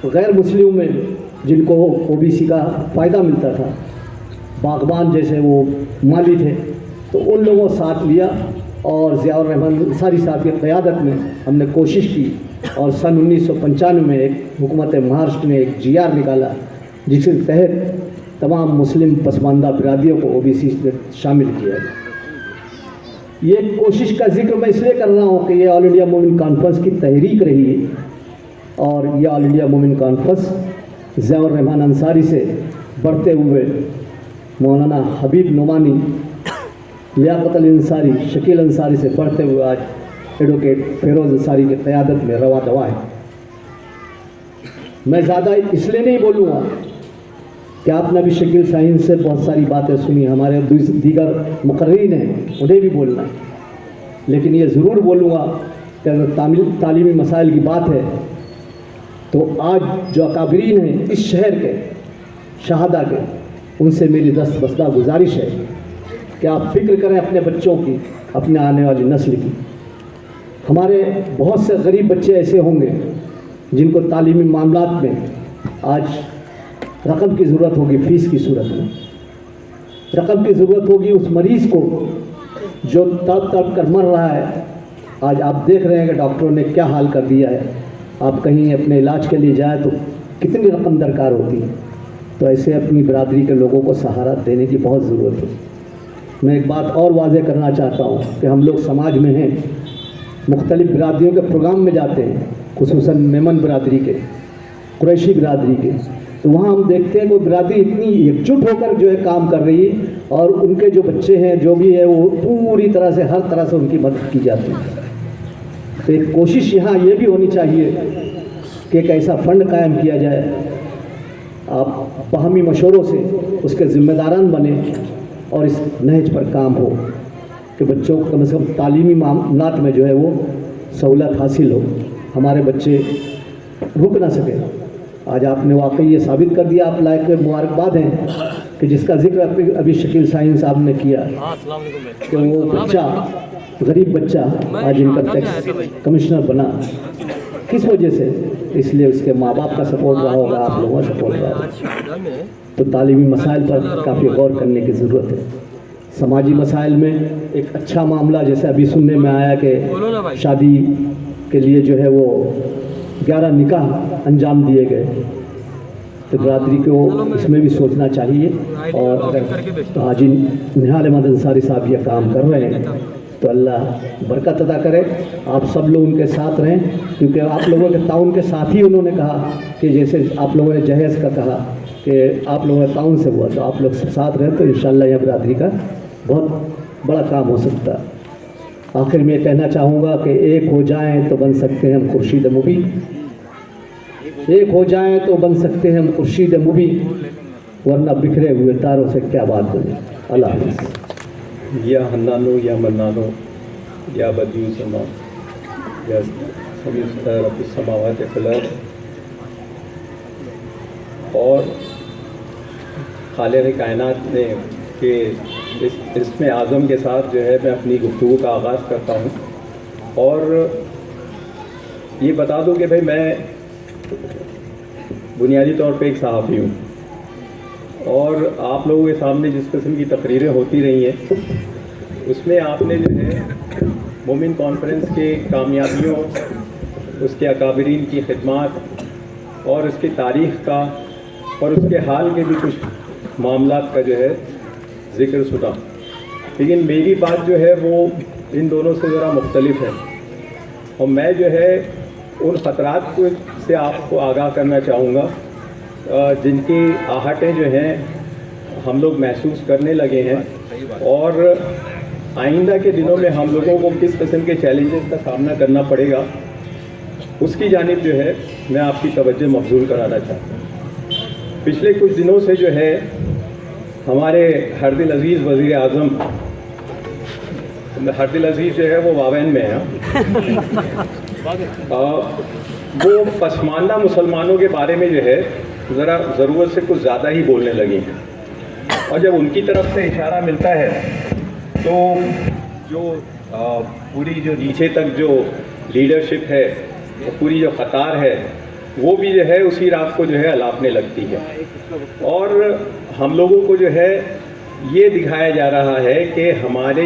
गैर मुस्लिमों में जिनको ओबीसी का फ़ायदा मिलता था, बागबान जैसे वो माली थे, तो उन लोगों साथ लिया और ज़ियाउर रहमान अंसारी साहब की क़यादत में हमने कोशिश की और सन 1995 में एक हुकूमत महाराष्ट्र ने एक GR निकाला जिसके तहत तमाम मुस्लिम पसमानदा बिरादियों को OBC में शामिल किया है। ये कोशिश का जिक्र मैं इसलिए कर रहा हूँ कि ये ऑल इंडिया मोमिन कॉन्फ्रेंस की तहरीक रही है और ये ऑल इंडिया मोमिन कॉन्फ्रेंस ज़ियाउर रहमान अंसारी से बढ़ते हुए मौलाना हबीब नुमानी, लियाकत अली अंसारी, शकील अंसारी से बढ़ते हुए आज एडवोकेट फेरोज़ अंसारी की क़यादत में रवा दवा है। मैं ज़्यादा इसलिए नहीं बोलूँगा कि आपने भी शकील शाहीन से बहुत सारी बातें सुनी, हमारे दीगर मुकर्रीन हैं उन्हें भी बोलना है, लेकिन ये ज़रूर बोलूँगा कि अगर तालीमी मसाइल की बात है तो आज जो अकाबरीन हैं इस शहर के शहादा के, उनसे मेरी दस्तबस्ता गुजारिश है कि आप फिक्र करें अपने बच्चों की, अपने आने वाली नस्ल की। हमारे बहुत से गरीब बच्चे ऐसे होंगे जिनको तालीमी मामलात में आज रकम की ज़रूरत होगी, फ़ीस की सूरत में रकम की ज़रूरत होगी। उस मरीज़ को जो तड़प कर मर रहा है, आज आप देख रहे हैं कि डॉक्टरों ने क्या हाल कर दिया है। आप कहीं अपने इलाज के लिए जाए तो कितनी रकम दरकार होती है। तो ऐसे अपनी बिरादरी के लोगों को सहारा देने की बहुत ज़रूरत है। मैं एक बात और वाज़ेह करना चाहता हूँ कि हम लोग समाज में हैं, मुख्तलिफ़ बिरादरियों के प्रोग्राम में जाते हैं, खुसूसन मेमन बिरादरी के, कुरैशी बिरादरी के, तो वहाँ हम देखते हैं कि वो बिरादरी इतनी एकजुट होकर जो है काम कर रही है और उनके जो बच्चे हैं जो भी है वो पूरी तरह से, हर तरह से उनकी मदद की जाती है। तो एक कोशिश यहाँ ये भी होनी चाहिए कि एक ऐसा फ़ंड कायम किया जाए, आप बाहमी मशवरों से उसके ज़िम्मेदारान बने और इस नहज पर काम हो कि बच्चों को कम से कम तालीमी मामलात में जो है वो सहूलत हासिल हो, हमारे बच्चे रुक ना सके। आज आपने वाकई ये साबित कर दिया, आप लायक मुबारकबाद हैं कि जिसका जिक्र अभी शकील शाहीन साहब ने किया कि वो बच्चा, गरीब बच्चा आज इनकम टैक्स कमिश्नर बना, किस वजह से? इसलिए उसके माँ बाप का सपोर्ट रहा होगा, आप लोगों का सपोर्ट रहा होगा। तो तालीमी मसाइल पर काफ़ी गौर करने की ज़रूरत है। समाजी मसाइल में एक अच्छा मामला जैसे अभी सुनने में आया कि शादी के लिए जो है वो 11 निकाह अंजाम दिए गए, तो बिरादरी को इसमें भी सोचना चाहिए। और अगर हाजी निहाल अहमद अंसारी साहब ये काम कर रहे हैं तो अल्लाह बरकत अता करे, आप सब लोग उनके साथ रहें, क्योंकि आप लोगों के ताउन के साथ ही उन्होंने कहा कि जैसे आप लोगों ने जहेज़ का कहा कि आप लोगों के ताउन से हुआ, तो आप लोग साथ रहें तो इंशाअल्लाह यह बिरादरी का बहुत बड़ा काम हो सकता है। आखिर में कहना चाहूँगा कि एक हो जाएं तो बन सकते हैं हम खुर्शीद मुबी, एक हो जाएं तो बन सकते हैं हम खुर्शीद मुबी, वरना बिखरे हुए तारों से क्या बात बने। अल्लाह हाफ़िज़। या हन्नानो या मन्नानो या बदियु समा या समावात फ़िल और खालिक़ कायनात ने कि इसमें आज़म के साथ जो है मैं अपनी गुफ्तगू का आगाज़ करता हूँ और ये बता दूँ कि भाई मैं बुनियादी तौर पे एक सहाफ़ी हूँ और आप लोगों के सामने जिस किस्म की तकरीरें होती रही हैं उसमें आपने जो है मोमिन कॉन्फ्रेंस के कामयाबियों, उसके अकाबरीन की खिदमत और उसकी तारीख़ का और उसके हाल के भी कुछ मामलात का जो है ज़िक्र सुना, लेकिन मेरी बात जो है वो इन दोनों से ज़रा मुख्तलिफ है और मैं जो है उन ख़तरात को से आपको आगाह करना चाहूँगा जिनकी आहटें जो हैं हम लोग महसूस करने लगे हैं और आइंदा के दिनों में हम लोगों को किस किस्म के चैलेंजेस का सामना करना पड़ेगा उसकी जानिब जो है मैं आपकी तवज्जो मबज़ूल कराना चाहता हूँ। पिछले कुछ दिनों से जो है हमारे हरदिल अज़ीज़ वज़ीर आज़म, हरदिल अज़ीज़ जो है वो वावेन में है, वो पसमानदा मुसलमानों के बारे में जो है ज़रा ज़रूरत से कुछ ज़्यादा ही बोलने लगी हैं और जब उनकी तरफ से इशारा मिलता है तो जो पूरी जो नीचे तक जो लीडरशिप है, वो पूरी जो क़तार है वो भी जो है उसी रात को जो है अलापने लगती है और हम लोगों को जो है ये दिखाया जा रहा है कि हमारे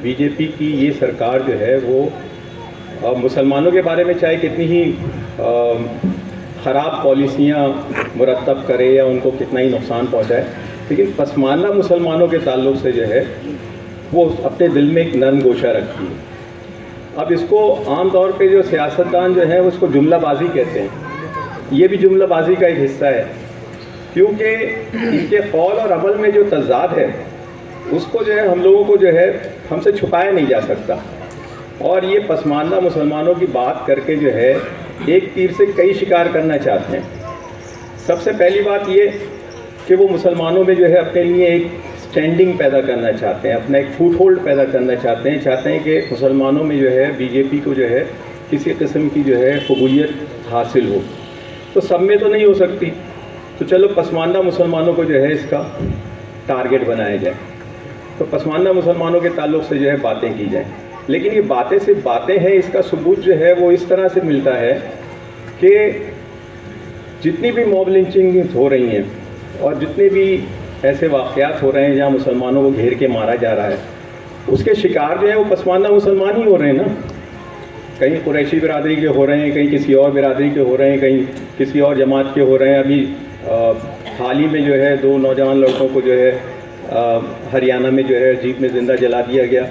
बीजेपी की ये सरकार जो है वो मुसलमानों के बारे में चाहे कितनी ही ख़राब पॉलिसियाँ मुरतब करे या उनको कितना ही नुकसान पहुँचाए, लेकिन पसमानदा मुसलमानों के ताल्लुक से जो है वो अपने दिल में एक नरम गोशा रखती है। अब इसको आम तौर पे जो सियासतदान जो है उसको जुमलाबाजी कहते हैं। ये भी जुमलाबाजी का एक हिस्सा है, क्योंकि इनके कौल और अमल में जो तज़ाद है उसको जो है हम लोगों को जो है हमसे छुपाया नहीं जा सकता। और ये पसमानदा मुसलमानों की बात करके जो है एक तीर से कई शिकार करना चाहते हैं। सबसे पहली बात ये कि वो मुसलमानों में जो है अपने लिए एक स्टैंडिंग पैदा करना चाहते हैं, अपना एक फुट होल्ड पैदा करना चाहते हैं कि मुसलमानों में जो है बीजेपी को जो है किसी किस्म की जो है कबूलियत हासिल हो। तो सब में तो नहीं हो सकती, तो चलो पसमानदा मुसलमानों को जो है इसका टारगेट बनाया जाए, तो पसमानदा मुसलमानों के ताल्लुक से जो है बातें की जाएँ। लेकिन ये बातें सिर्फ बातें हैं, इसका सबूत जो है वो इस तरह से मिलता है कि जितनी भी मॉब लिंचिंग हो रही हैं और जितने भी ऐसे वाक़यात हो रहे हैं जहाँ मुसलमानों को घेर के मारा जा रहा है, उसके शिकार जो है वो पसमानदा मुसलमान ही हो रहे हैं ना। कहीं कुरैशी बिरादरी के हो रहे हैं, कहीं किसी और बिरादरी के हो रहे हैं, कहीं किसी और जमात के हो रहे हैं। अभी हाल ही में जो है 2 नौजवान लड़कों को जो है हरियाणा में जो है जीप में ज़िंदा जला दिया गया।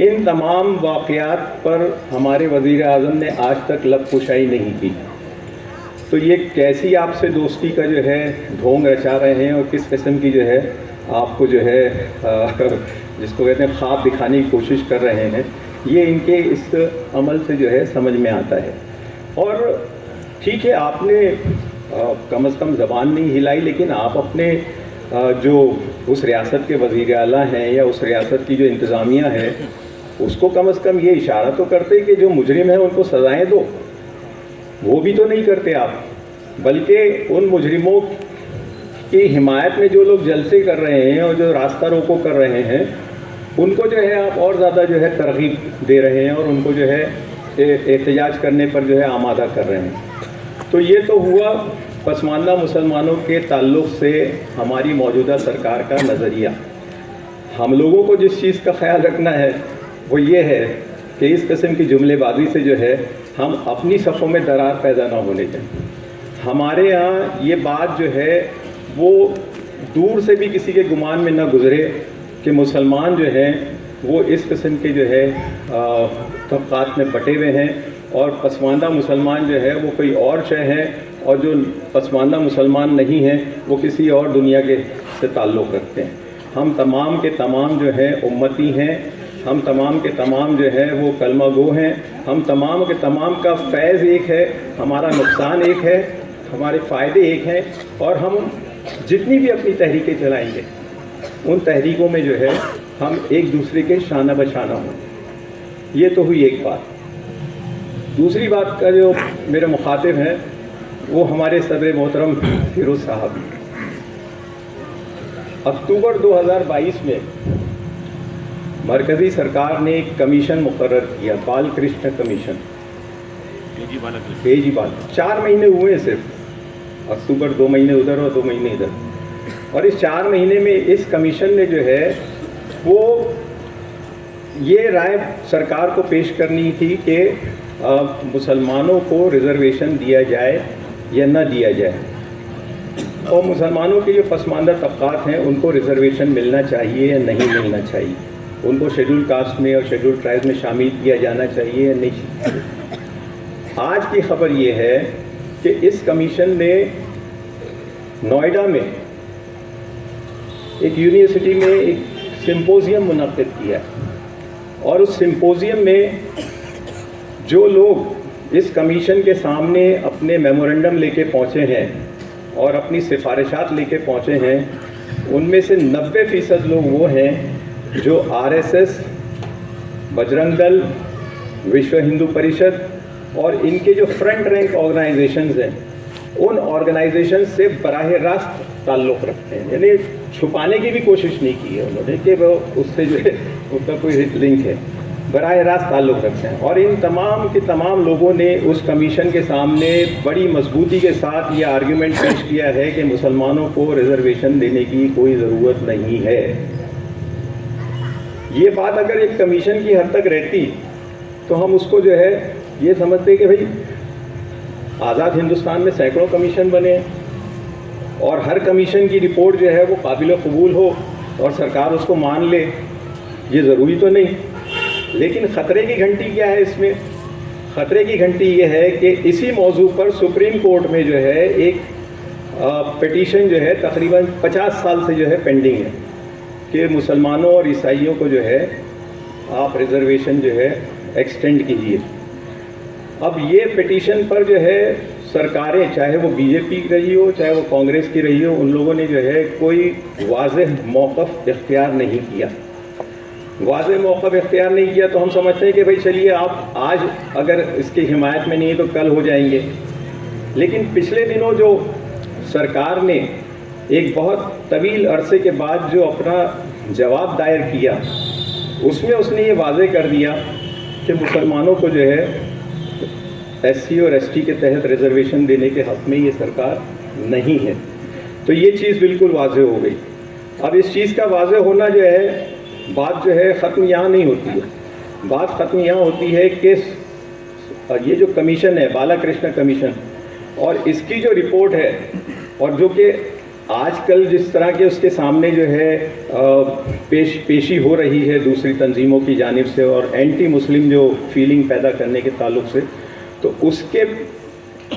इन तमाम वाक़यात पर हमारे वज़ीर आज़म ने आज तक लब कुशाई नहीं की। तो ये कैसी आपसे दोस्ती का जो है ढोंग रचा रहे हैं और किस किस्म की जो है आपको जो है जिसको कहते हैं ख्वाब दिखाने की कोशिश कर रहे हैं, ये इनके इस अमल से जो है समझ में आता है। और ठीक है, आपने कम से कम ज़बान नहीं हिलाई, लेकिन आप अपने जो उस रियासत के वज़ीर आला हैं या उस रियासत की जो इंतज़ामिया है उसको कम से कम ये इशारा तो करते कि जो मुजरिम है उनको सज़ाएँ दो। वो भी तो नहीं करते आप, बल्कि उन मुजरिमों की हिमायत में जो लोग जलसे कर रहे हैं और जो रास्ता रोको कर रहे हैं उनको जो है आप और ज़्यादा जो है तरगीब दे रहे हैं और उनको जो है एहतजाज करने पर जो है आमादा कर रहे हैं। तो ये तो हुआ पसमानदा मुसलमानों के ताल्लुक़ से हमारी मौजूदा सरकार का नज़रिया। हम लोगों को जिस चीज़ का ख्याल रखना है वो ये है कि इस किस्म की जुमलेबाजी से जो है हम अपनी सफ़ों में दरार पैदा ना होने दें। हमारे यहाँ ये बात जो है वो दूर से भी किसी के गुमान में ना गुज़रे कि मुसलमान जो हैं वो इस किस्म के जो है तबक़ात में बटे हुए हैं और पसमानदा मुसलमान जो है वो कोई और शय है और जो पसमानदा मुसलमान नहीं हैं वो किसी और दुनिया के से ताल्लुक़ रखते हैं। हम तमाम के तमाम जो हैं उम्मती हैं, हम तमाम के तमाम जो है वो कलमा गो हैं, हम तमाम के तमाम का फैज़ एक है, हमारा नुकसान एक है, हमारे फ़ायदे एक हैं। और हम जितनी भी अपनी तहरीकें चलाएंगे उन तहरीकों में जो है हम एक दूसरे के शाना बशाना हों। ये तो हुई एक बात। दूसरी बात का जो मेरे मुखातिब हैं वो हमारे सदर मोहतरम फिरोज़ साहब। अक्टूबर 2022 में मरकज़ी सरकार ने एक कमीशन मुकर्रर किया, बाल कृष्ण कमीशन। केजी बाल 4 महीने हुए हैं सिर्फ, अक्टूबर 2 महीने उधर और 2 महीने इधर। और इस 4 महीने में इस कमीशन ने जो है वो ये राय सरकार को पेश करनी थी कि मुसलमानों को रिज़र्वेशन दिया जाए या न दिया जाए, और मुसलमानों के जो पसमानदा तबक़ात हैं उनको रिज़र्वेशन मिलना चाहिए या नहीं मिलना चाहिए, उनको शेड्यूल कास्ट में और शेड्यूल ट्राइब्स में शामिल किया जाना चाहिए या नहीं। आज की ख़बर ये है कि इस कमीशन ने नोएडा में एक यूनिवर्सिटी में एक सिम्पोजियम मुनक़्क़िद किया और उस सिम्पोजियम में जो लोग इस कमीशन के सामने अपने मेमोरेंडम लेके पहुँचे हैं और अपनी सिफारिशात लेके पहुँचे हैं उनमें से 90% लोग वो हैं जो आरएसएस, बजरंग दल, विश्व हिंदू परिषद और इनके जो फ्रंट रैंक ऑर्गेनाइजेशंस हैं उन ऑर्गेनाइजेशन से बराह रास्त ताल्लुक़ रखते हैं। यानी छुपाने की भी कोशिश नहीं की है उन्होंने कि वो उससे जो है उसका कोई लिंक है, बराह रास्त ताल्लुक़ रखते हैं। और इन तमाम के तमाम लोगों ने उस कमीशन के सामने बड़ी मजबूती के साथ ये आर्ग्यूमेंट पेश किया है कि मुसलमानों को रिज़र्वेशन देने की कोई ज़रूरत नहीं है। ये बात अगर एक कमीशन की हद तक रहती तो हम उसको जो है ये समझते कि भाई आज़ाद हिंदुस्तान में सैकड़ों कमीशन बने हैं और हर कमीशन की रिपोर्ट जो है वो काबिल कबूल हो और सरकार उसको मान ले, ये ज़रूरी तो नहीं। लेकिन ख़तरे की घंटी क्या है इसमें? ख़तरे की घंटी ये है कि इसी मौजू पर सुप्रीम कोर्ट में जो है एक पिटीशन जो है तकरीबन 50 साल से जो है पेंडिंग है कि मुसलमानों और ईसाइयों को जो है आप रिजर्वेशन जो है एक्सटेंड कीजिए। अब ये पिटीशन पर जो है सरकारें, चाहे वो बीजेपी की रही हो चाहे वो कांग्रेस की रही हो, उन लोगों ने जो है कोई वाज़ेह मौक़िफ़ इख्तियार नहीं किया। वाज़ेह मौक़िफ़ इख्तियार नहीं किया तो हम समझते हैं कि भाई चलिए आप आज अगर इसकी हिमायत में नहीं है तो कल हो जाएंगे। लेकिन पिछले दिनों जो सरकार ने एक बहुत तवील अरसे के बाद जो अपना जवाब दायर किया उसमें उसने ये वाज़ेह कर दिया कि मुसलमानों को जो है एससी और एसटी के तहत रिजर्वेशन देने के हक़ में ये सरकार नहीं है। तो ये चीज़ बिल्कुल वाज़ेह हो गई। अब इस चीज़ का वाज़ेह होना जो है, बात जो है ख़त्म यहाँ नहीं होती है। बात ख़त्म यहाँ होती है कि ये जो कमीशन है बालाकृष्ण कमीशन और इसकी जो रिपोर्ट है और जो कि आजकल जिस तरह के उसके सामने जो है पेशी हो रही है दूसरी तंजीमों की जानिब से और एंटी मुस्लिम जो फीलिंग पैदा करने के ताल्लुक से, तो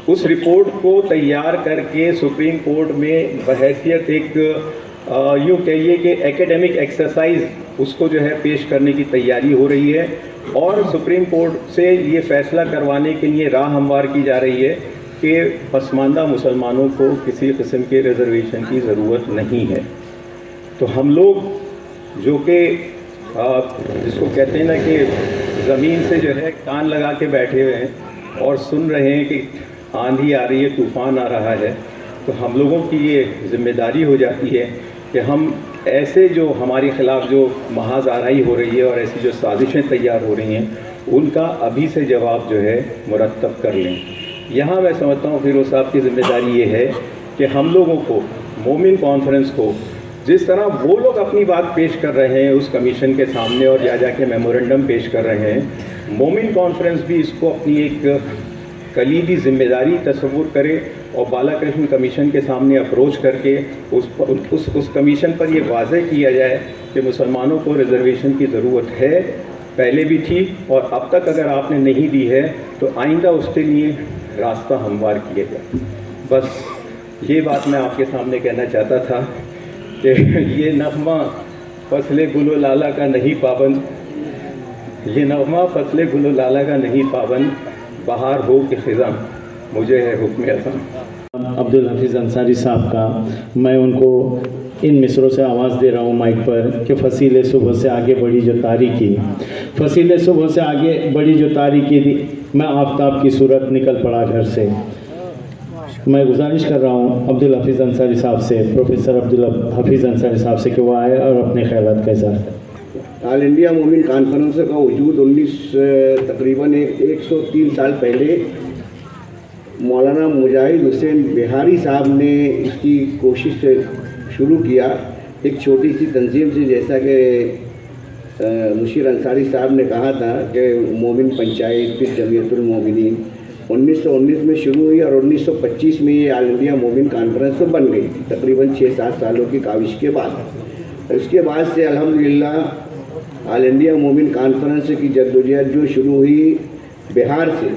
उस रिपोर्ट को तैयार करके सुप्रीम कोर्ट में बहैसियत एक यूँ कहिए कि एकेडमिक एक्सरसाइज उसको जो है पेश करने की तैयारी हो रही है और सुप्रीम कोर्ट से ये फ़ैसला करवाने के लिए राह हमवार की जा रही है कि पसमानदा मुसलमानों को किसी किस्म के रिजर्वेशन की ज़रूरत नहीं है। तो हम लोग जो कि जिसको कहते हैं ना कि ज़मीन से जो है कान लगा के बैठे हुए हैं और सुन रहे हैं कि आंधी आ रही है, तूफ़ान आ रहा है, तो हम लोगों की ये ज़िम्मेदारी हो जाती है कि हम ऐसे जो हमारे ख़िलाफ़ जो महाज आराई हो रही है और ऐसी जो साजिशें तैयार हो रही हैं उनका अभी से जवाब जो है मुरतब कर लें। यहाँ मैं समझता हूँ फिरोज़ साहब की ज़िम्मेदारी ये है कि हम लोगों को मोमिन कॉन्फ्रेंस को जिस तरह वो लोग अपनी बात पेश कर रहे हैं उस कमीशन के सामने और जा के मेमोरेंडम पेश कर रहे हैं, मोमिन कॉन्फ्रेंस भी इसको अपनी एक कलीदी ज़िम्मेदारी तस्वुर करे और बालाकृष्ण कमीशन के सामने अप्रोच करके उस कमीशन पर ये वाज़ेह किया जाए कि मुसलमानों को रिजर्वेशन की ज़रूरत है, पहले भी थी और अब तक अगर आपने नहीं दी है तो आइंदा उसके लिए रास्ता हमवार किया जाए। बस ये बात मैं आपके सामने कहना चाहता था कि ये नग़मा फसले गुलो लाला का नहीं पाबंद, ये नग़मा फसले गुलो लाला का नहीं पाबंद, बहार हो के ख़िज़ां मुझे है हुक्म अज़म। अब्दुल हफीज़ अंसारी साहब का मैं उनको इन मिसरों से आवाज़ दे रहा हूँ माइक पर कि फ़सील सुबह से आगे बढ़ी जो तारीकी, फ़सील सुबह से आगे बढ़ी जो तारीकी थी, मैं आफताब की सूरत निकल पड़ा घर से। मैं गुजारिश कर रहा हूँ अब्दुल हफीज़ अंसारी साहब से, प्रोफेसर अब्दुल हफीज़ अंसारी साहब से कि वो आए और अपने ख़यालात का इज़हार करें। ऑल इंडिया मोमिन कॉन्फ्रेंस का वजूद तकरीबन 103 साल पहले मौलाना मुजाहिद हुसैन बिहारी साहब ने इसकी कोशिश शुरू किया एक छोटी सी तंजीम से, जैसा कि मुशीर अंसारी साहब ने कहा था कि मोमिन पंचायत फिर जमीयतुल मोमिनीन 1919 में शुरू हुई और 1925 में ये ऑल इंडिया मोमिन कॉन्फ्रेंस बन गई थी, तकरीबन 6-7 सालों की काविश के बाद। उसके बाद से अल्हम्दुलिल्लाह ऑल इंडिया मोमिन कॉन्फ्रेंस की जद्दोजहद जो शुरू हुई बिहार से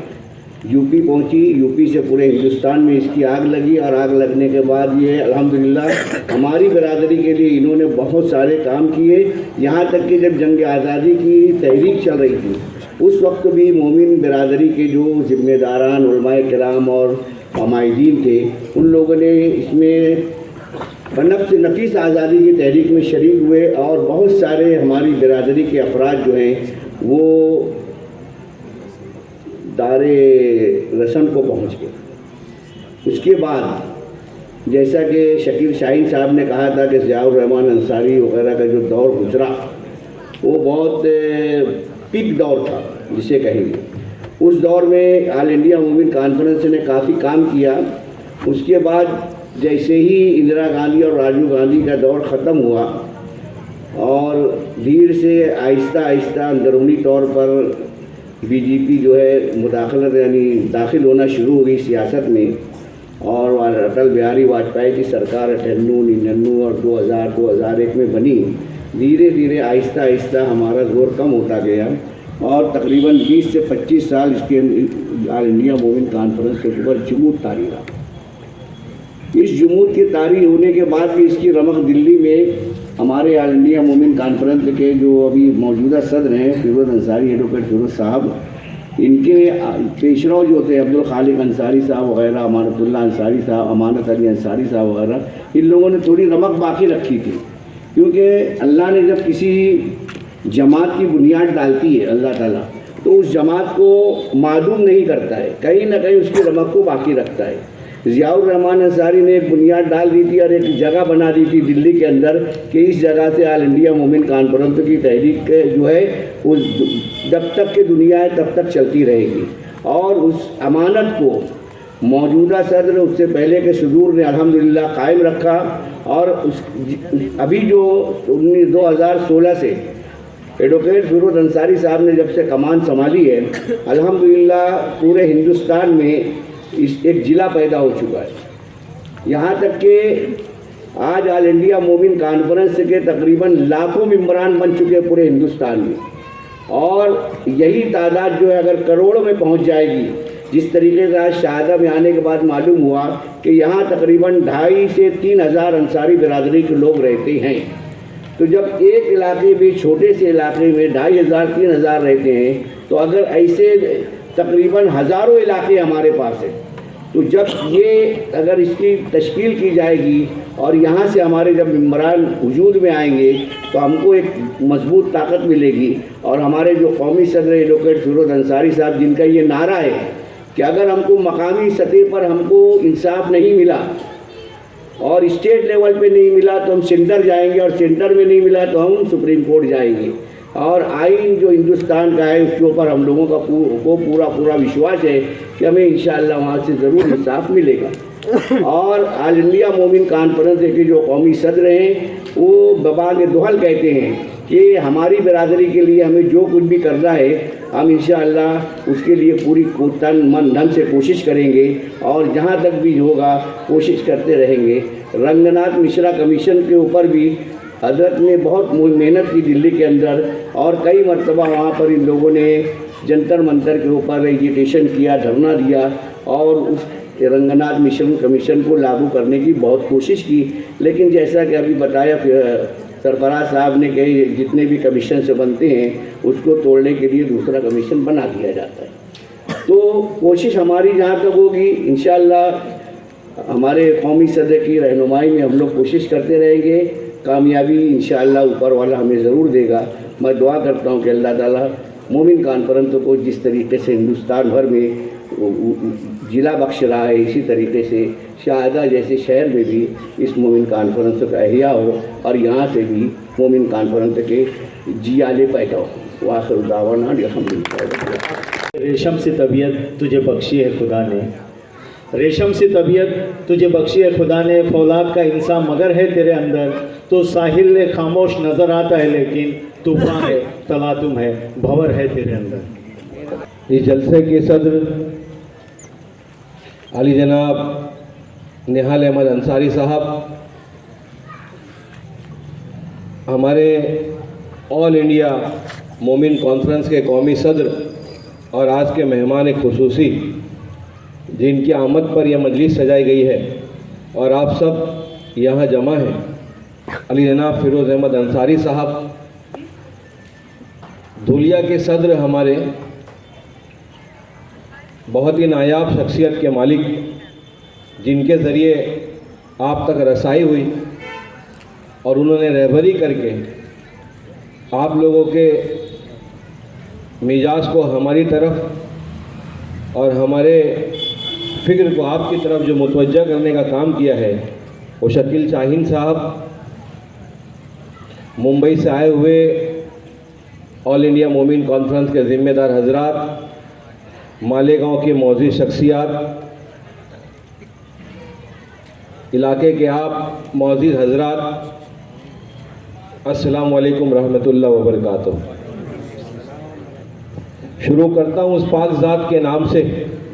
यूपी पहुंची, यूपी से पूरे हिंदुस्तान में इसकी आग लगी और आग लगने के बाद ये अल्हम्दुलिल्लाह हमारी बिरादरी के लिए इन्होंने बहुत सारे काम किए। यहाँ तक कि जब जंग आज़ादी की तहरीक चल रही थी उस वक्त भी मोमिन बिरादरी के जो ज़िम्मेदारान उलमाए किराम और हमायदीन थे उन लोगों ने इसमें बनफ़्स नफीस आज़ादी की तहरीक में शरीक हुए और बहुत सारे हमारी बिरादरी के अफराद जो हैं वो दारे रसन को पहुंच गए। उसके बाद जैसा कि शकील शाहीन साहब ने कहा था कि ज़ियाउर रहमान अंसारी वगैरह का जो दौर गुजरा वो बहुत पीक दौर था जिसे कहेंगे। उस दौर में ऑल इंडिया मोमिन कॉन्फ्रेंस ने काफ़ी काम किया। उसके बाद जैसे ही इंदिरा गांधी और राजीव गांधी का दौर ख़त्म हुआ और धीरे से आहिस्ता आहिस्ता अंदरूनी तौर पर बीजेपी जो है मुदाखलत यानी दाखिल होना शुरू हो गई सियासत में। और अटल बिहारी वाजपेयी की सरकार 98, 99 और 2001 में बनी। धीरे धीरे आहिस्ता आहिस्ता हमारा जोर कम होता गया और तकरीबन 20 से 25 साल इसके ऑल इंडिया मोमिन कॉन्फ्रेंस के ऊपर जमूत तारी रहा। इस जमूत की तारी होने के बाद भी इसकी रमक दिल्ली में हमारे ऑल इंडिया मोमिन कॉन्फ्रेंस के जो अभी मौजूदा सदर हैं फिरोज अंसारी, एडवोकेट फिरोज साहब, इनके पेशराव जो होते हैं अब्दुल खालिक अंसारी साहब वगैरह, अमानतुल्ला अंसारी साहब, अमानत अली अंसारी साहब वगैरह, इन लोगों ने थोड़ी रमक बाकी रखी थी। क्योंकि अल्लाह ने जब किसी जमात की बुनियाद डालती है अल्लाह ताला, तो उस जमात को मादूम नहीं करता है, कहीं ना कहीं उसकी रमक को बाकी रखता है। ज़ियाउर रहमान अंसारी ने एक बुनियाद डाल दी थी और एक जगह बना दी थी दिल्ली के अंदर कि इस जगह से ऑल इंडिया मोमिन कॉन्फ्रेंस की तहरीक जो है वो जब तक की दुनिया है तब तक चलती रहेगी। और उस अमानत को मौजूदा सदर उससे पहले के सदूर ने अल्हम्दुलिल्लाह कायम रखा। और उस अभी जो 2016 से एडवोकेट फिरोज अंसारी साहब ने जब से कमान संभाली है, अल्हम्दुलिल्लाह पूरे हिंदुस्तान में इस एक ज़िला पैदा हो चुका है। यहाँ तक कि आज ऑल इंडिया मोमिन कॉन्फ्रेंस के तकरीबन लाखों मेंबरान बन चुके हैं पूरे हिंदुस्तान में। और यही तादाद जो है अगर करोड़ों में पहुँच जाएगी, जिस तरीके से आज शाहदा में आने के बाद मालूम हुआ कि यहाँ तकरीबन 2,500 से 3,000 अंसारी बिरादरी के लोग रहते हैं। तो जब एक इलाके में, छोटे से इलाके में 2,500-3,000 रहते हैं, तो अगर ऐसे तकरीबन हज़ारों इलाके हमारे पास हैं, तो जब ये अगर इसकी तश्कील की जाएगी और यहाँ से हमारे जब मेंबरान वजूद में आएंगे तो हमको एक मजबूत ताकत मिलेगी। और हमारे जो कौमी सदर एडवोकेट फिरोज अंसारी साहब, जिनका ये नारा है कि अगर हमको मकामी सतह पर हमको इंसाफ नहीं मिला और स्टेट लेवल पे नहीं मिला तो हम सेंटर जाएंगे, और सेंटर में नहीं मिला तो हम सुप्रीम कोर्ट जाएंगे। और आइन जो हिंदुस्तान का है उसके ऊपर हम लोगों का पूरा विश्वास है कि हमें इंशाअल्लाह वहाँ से ज़रूर इंसाफ मिलेगा। और ऑल इंडिया मोमिन कॉन्फ्रेंस के जो कौमी सदर हैं वो बबाग दुहल कहते हैं कि हमारी बिरादरी के लिए हमें जो कुछ भी करना है हम इंशाअल्लाह उसके लिए पूरी तन मन धन से कोशिश करेंगे और जहाँ तक भी होगा कोशिश करते रहेंगे। रंगनाथ मिश्रा कमीशन के ऊपर भी हजरत ने बहुत मेहनत की दिल्ली के अंदर, और कई मरतबा वहाँ पर इन लोगों ने जंतर मंतर के ऊपर एजिटेशन किया, धरना दिया और उस रंगनाथ मिश्रा कमीशन को लागू करने की बहुत कोशिश की। लेकिन जैसा कि अभी बताया सरफराज साहब ने कि जितने भी कमीशन से बनते हैं उसको तोड़ने के लिए दूसरा कमीशन बना दिया जाता है। तो कोशिश हमारी जहाँ तक होगी इंशाअल्लाह हमारे कौमी सदर की रहनुमाई में हम लोग कोशिश करते रहेंगे। कामयाबी इंशाअल्लाह ऊपर वाला हमें ज़रूर देगा। मैं दुआ करता हूँ कि अल्लाह ताला मोमिन कॉन्फ्रेंस को जिस तरीके से हिंदुस्तान भर में जिला बख्श रहा है, इसी तरीके से शाहदा जैसे शहर में भी इस मोमिन कॉन्फ्रेंस का अहिया हो और यहाँ से भी मोमिन कॉन्फ्रेंस के जियाले पैदा हो। वाखिर दावाना अल्हम्दुलिल्लाह। रेशम सी तबीयत तुझे बख्शी है खुदा ने, रेशम सी तबीयत तुझे बख्शी है खुदा ने, फौलाद का इंसान मगर है तेरे अंदर, तो साहिल खामोश नज़र आता है लेकिन तूफान है, तलातुम है, भंवर है तेरे अंदर। इस जलसे के सदर अली जनाब निहाल अहमद अंसारी साहब, हमारे ऑल इंडिया मोमिन कॉन्फ्रेंस के कौमी सदर और आज के मेहमान खुसूसी जिनकी आमद पर यह मजलिस सजाई गई है और आप सब यहाँ जमा हैं, अली जनाब फिरोज़ अहमद अंसारी साहब, धुलिया के सदर, हमारे बहुत ही नायाब शख्सियत के मालिक, जिनके ज़रिए आप तक रसाई हुई और उन्होंने रहबरी करके आप लोगों के मिजाज को हमारी तरफ और हमारे फ़िक्र को आपकी तरफ जो मुतवज्जा करने का काम किया है, वो शकील शाहीन साहब, मुंबई से आए हुए ऑल इंडिया मोमिन कॉन्फ्रेंस के ज़िम्मेदार हजरात, मालेगांव के मौजूद शख्सियात, इलाके के आप मौजूद हजरात, अस्सलाम वालेकुम रहमतुल्लाह व बरकातुहू। शुरू करता हूँ उस पाक ज़ात के नाम से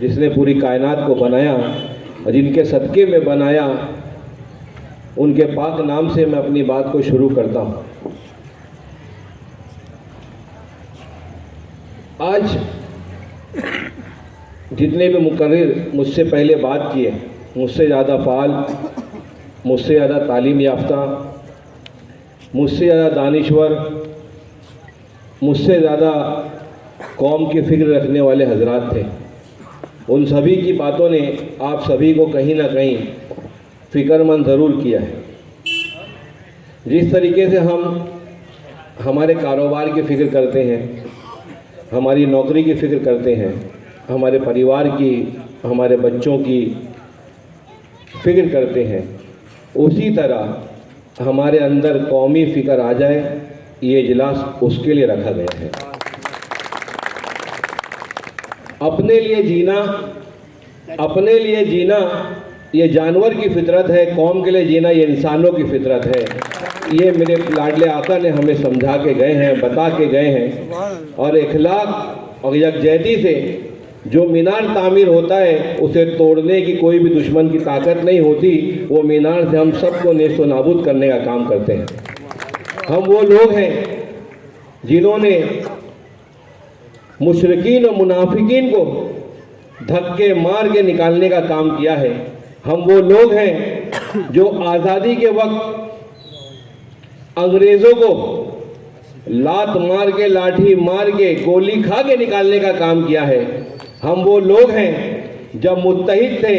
जिसने पूरी कायनात को बनाया और जिनके सदक़े में बनाया, उनके पाक नाम से मैं अपनी बात को शुरू करता हूँ। आज जितने भी मुकर्रिर मुझसे पहले बात किए, मुझसे ज़्यादा फ़ाल, मुझसे ज़्यादा तालीम याफ्ता, मुझसे ज़्यादा दानिश्वर, मुझसे ज़्यादा कौम की फ़िक्र रखने वाले हजरात थे। उन सभी की बातों ने आप सभी को कहीं ना कहीं फ़िक्रमंद ज़रूर किया है। जिस तरीके से हम हमारे कारोबार की फ़िक्र करते हैं, हमारी नौकरी की फ़िक्र करते हैं, हमारे परिवार की, हमारे बच्चों की फ़िक्र करते हैं, उसी तरह हमारे अंदर कौमी फ़िक्र आ जाए, ये इजलास उसके लिए रखा गया है। अपने लिए जीना ये जानवर की फितरत है, कौम के लिए जीना ये इंसानों की फितरत है। ये मेरे लाडले आका ने हमें समझा के गए हैं, बता के गए हैं। और इखलाक और यकजहती से जो मीनार तामीर होता है उसे तोड़ने की कोई भी दुश्मन की ताकत नहीं होती। वो मीनार से हम सबको नेस्त व नाबूद करने का काम करते हैं। हम वो लोग हैं जिन्होंने मुशरिकीन और मुनाफिकीन को धक्के मार के निकालने का काम किया है। हम वो लोग हैं जो आज़ादी के वक्त अंग्रेज़ों को लात मार के, लाठी मार के, गोली खा के निकालने का काम किया है। हम वो लोग हैं जब मुत्तहिद थे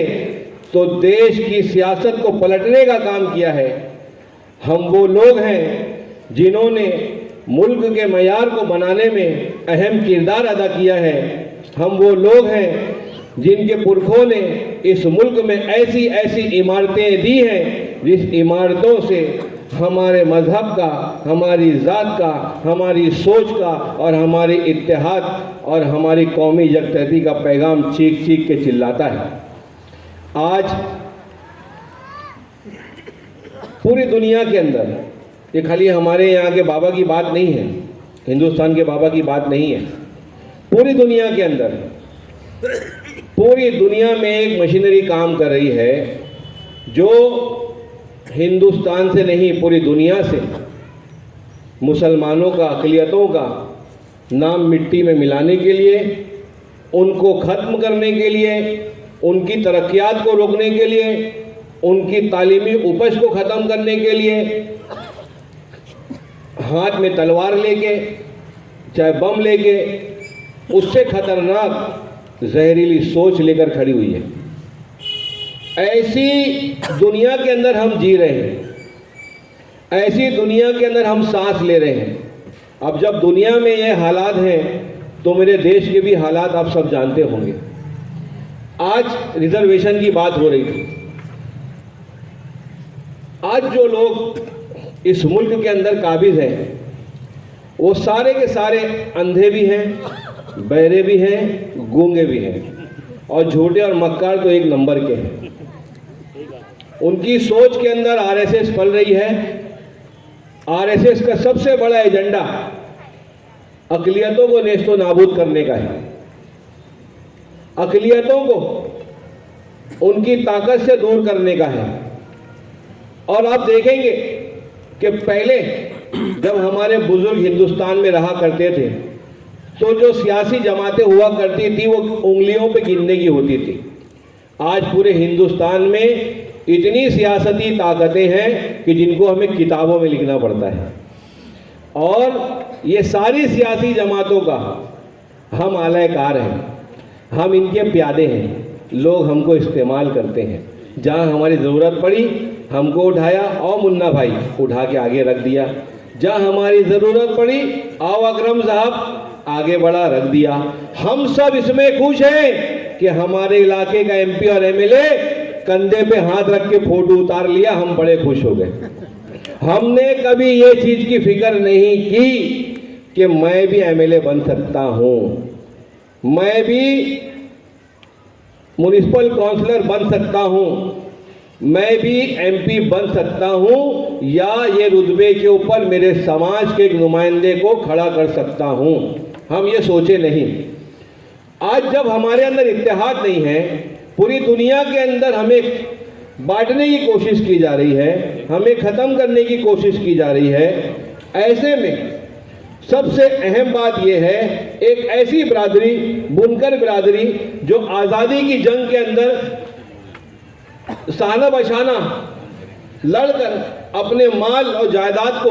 तो देश की सियासत को पलटने का काम किया है। हम वो लोग हैं जिन्होंने मुल्क के मयार को बनाने में अहम किरदार अदा किया है। हम वो लोग हैं जिनके पुरखों ने इस मुल्क में ऐसी ऐसी इमारतें दी हैं जिस इमारतों से हमारे मज़हब का, हमारी ज़ात का, हमारी सोच का और हमारी इत्तेहाद और हमारी कौमी यकजहती का पैगाम चीख चीख के चिल्लाता है। आज पूरी दुनिया के अंदर, ये खाली हमारे यहाँ के बाबा की बात नहीं है, हिंदुस्तान के बाबा की बात नहीं है, पूरी दुनिया के अंदर, पूरी दुनिया में एक मशीनरी काम कर रही है जो हिंदुस्तान से नहीं, पूरी दुनिया से मुसलमानों का, अक़लियतों का नाम मिट्टी में मिलाने के लिए, उनको ख़त्म करने के लिए, उनकी तरक्यात को रोकने के लिए, उनकी तालीमी उपज को ख़त्म करने के लिए हाथ में तलवार लेके, चाहे बम लेके, उससे ख़तरनाक जहरीली सोच लेकर खड़ी हुई है। ऐसी दुनिया के अंदर हम जी रहे हैं, ऐसी दुनिया के अंदर हम सांस ले रहे हैं। अब जब दुनिया में ये हालात हैं तो मेरे देश के भी हालात आप सब जानते होंगे। आज रिजर्वेशन की बात हो रही थी। आज जो लोग इस मुल्क के अंदर काबिज हैं वो सारे के सारे अंधे भी हैं, बहरे भी हैं, गूंगे भी हैं और झूठे और मक्कार तो एक नंबर के हैं। उनकी सोच के अंदर आरएसएस पल रही है। आरएसएस का सबसे बड़ा एजेंडा अक़लियतों को नेस्तो नाबूद करने का है। अक़लियतों को उनकी ताकत से दूर करने का है। और आप देखेंगे कि पहले जब हमारे बुजुर्ग हिंदुस्तान में रहा करते थे तो जो सियासी जमातें हुआ करती थी वो उंगलियों पे गिनने की होती थी। आज पूरे हिंदुस्तान में इतनी सियासती ताकतें हैं कि जिनको हमें किताबों में लिखना पड़ता है। और ये सारी सियासी जमातों का हम आलाकार हैं, हम इनके प्यादे हैं। लोग हमको इस्तेमाल करते हैं। जहाँ हमारी ज़रूरत पड़ी हमको उठाया, आओ मुन्ना भाई, उठा के आगे रख दिया। जहाँ हमारी ज़रूरत पड़ी, आओ अकरम साहब, आगे बढ़ा, रख दिया। हम सब इसमें खुश हैं कि हमारे इलाके का एमपी और एमएलए कंधे पे हाथ रख के फोटो उतार लिया, हम बड़े खुश हो गए। हमने कभी ये चीज़ की फिक्र नहीं की कि मैं भी एमएलए बन सकता हूँ, मैं भी म्युनिसिपल काउंसलर बन सकता हूँ, मैं भी एमपी बन सकता हूं या ये रुतबे के ऊपर मेरे समाज के एक नुमाइंदे को खड़ा कर सकता हूं। हम ये सोचे नहीं। आज जब हमारे अंदर इत्तेहाद नहीं है, पूरी दुनिया के अंदर हमें बांटने की कोशिश की जा रही है, हमें ख़त्म करने की कोशिश की जा रही है, ऐसे में सबसे अहम बात यह है, एक ऐसी बिरादरी, बुनकर बिरादरी, जो आज़ादी की जंग के अंदर साना बशाना लड़कर अपने माल और जायदाद को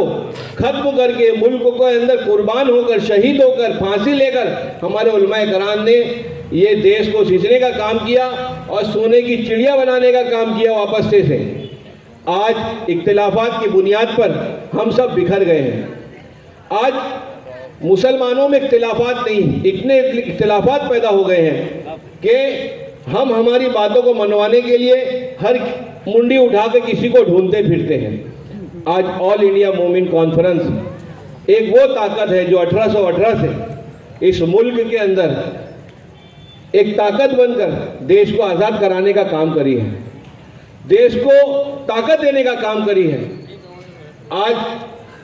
खत्म करके मुल्क के अंदर कुर्बान होकर, शहीद होकर, फांसी लेकर हमारे उलमाए कराम ने ये देश को सींचने का काम किया और सोने की चिड़िया बनाने का काम किया वापस से। आज इख्तिलाफात की बुनियाद पर हम सब बिखर गए हैं। आज मुसलमानों में इख्तिलाफात नहीं, इतने इख्तिलाफात पैदा हो गए हैं कि हम हमारी बातों को मनवाने के लिए हर मुंडी उठा के किसी को ढूंढते फिरते हैं। आज ऑल इंडिया मोमिन कॉन्फ्रेंस एक वो ताकत है जो 1818 से इस मुल्क के अंदर एक ताकत बनकर देश को आज़ाद कराने का काम करी है, देश को ताकत देने का काम करी है। आज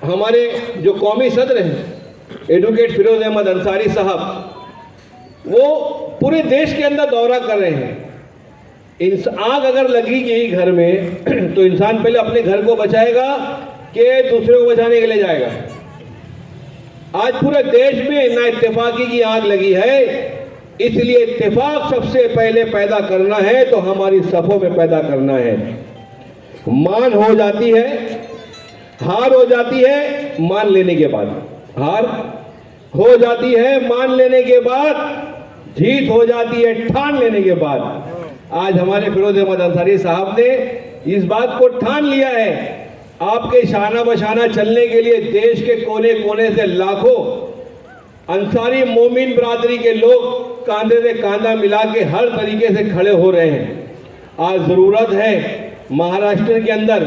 हमारे जो कौमी सदर हैं एडवोकेट फिरोज अहमद अंसारी साहब, वो पूरे देश के अंदर दौरा कर रहे हैं। आग अगर लगी गई घर में तो इंसान पहले अपने घर को बचाएगा कि दूसरे को बचाने के लिए जाएगा। आज पूरे देश में ना इत्तेफाकी की आग लगी है, इसलिए इत्तेफाक सबसे पहले पैदा करना है तो हमारी सफ़ों में पैदा करना है। मान हो जाती है, हार हो जाती है मान लेने के बाद, हार हो जाती है मान लेने के बाद, जीत हो जाती है ठान लेने के बाद। आज हमारे फिरोज अहमद अंसारी साहब ने इस बात को ठान लिया है। आपके शाना बशाना चलने के लिए देश के कोने कोने से लाखों अंसारी मोमिन बरादरी के लोग कांधे से कांधा मिला के हर तरीके से खड़े हो रहे हैं। आज ज़रूरत है महाराष्ट्र के अंदर,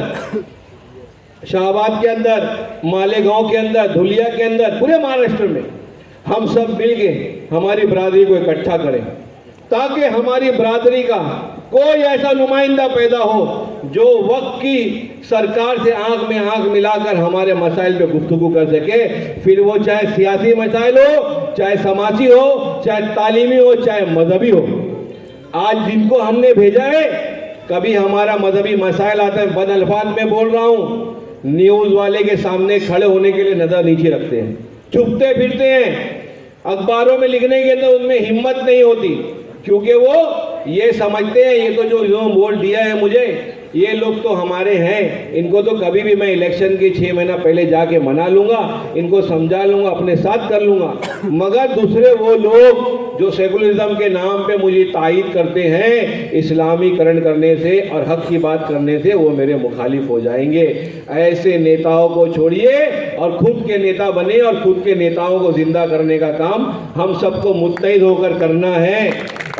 शाहबाद के अंदर, मालेगांव के अंदर, धुलिया के अंदर, पूरे महाराष्ट्र में हम सब मिलके हमारी बरादरी को इकट्ठा करें ताकि हमारी बरादरी का कोई ऐसा नुमाइंदा पैदा हो जो वक्त की सरकार से आंख में आंख मिलाकर हमारे मसाइल पे गुफ्तगू कर सके। फिर वो चाहे सियासी मसाइल हो, चाहे समाजी हो, चाहे तालीमी हो, चाहे मजहबी हो। आज जिनको हमने भेजा है, कभी हमारा मजहबी मसाइल आता है, बद अल्फाज में बोल रहा हूँ, न्यूज़ वाले के सामने खड़े होने के लिए नज़र नीचे रखते हैं, छुपते फिरते हैं, अखबारों में लिखने के तो उनमें हिम्मत नहीं होती, क्योंकि वो ये समझते हैं ये तो जो वोट दिया है मुझे, ये लोग तो हमारे हैं, इनको तो कभी भी मैं इलेक्शन के 6 महीना पहले जाके मना लूँगा, इनको समझा लूँगा, अपने साथ कर लूँगा। मगर दूसरे वो लोग जो सेकुलरिज्म के नाम पे मुझे तायद करते हैं इस्लामीकरण करने से और हक की बात करने से, वो मेरे मुखालिफ हो जाएंगे। ऐसे नेताओं को छोड़िए और खुद के नेता बने और खुद के नेताओं को जिंदा करने का काम हम सबको मुत्तहिद होकर करना है।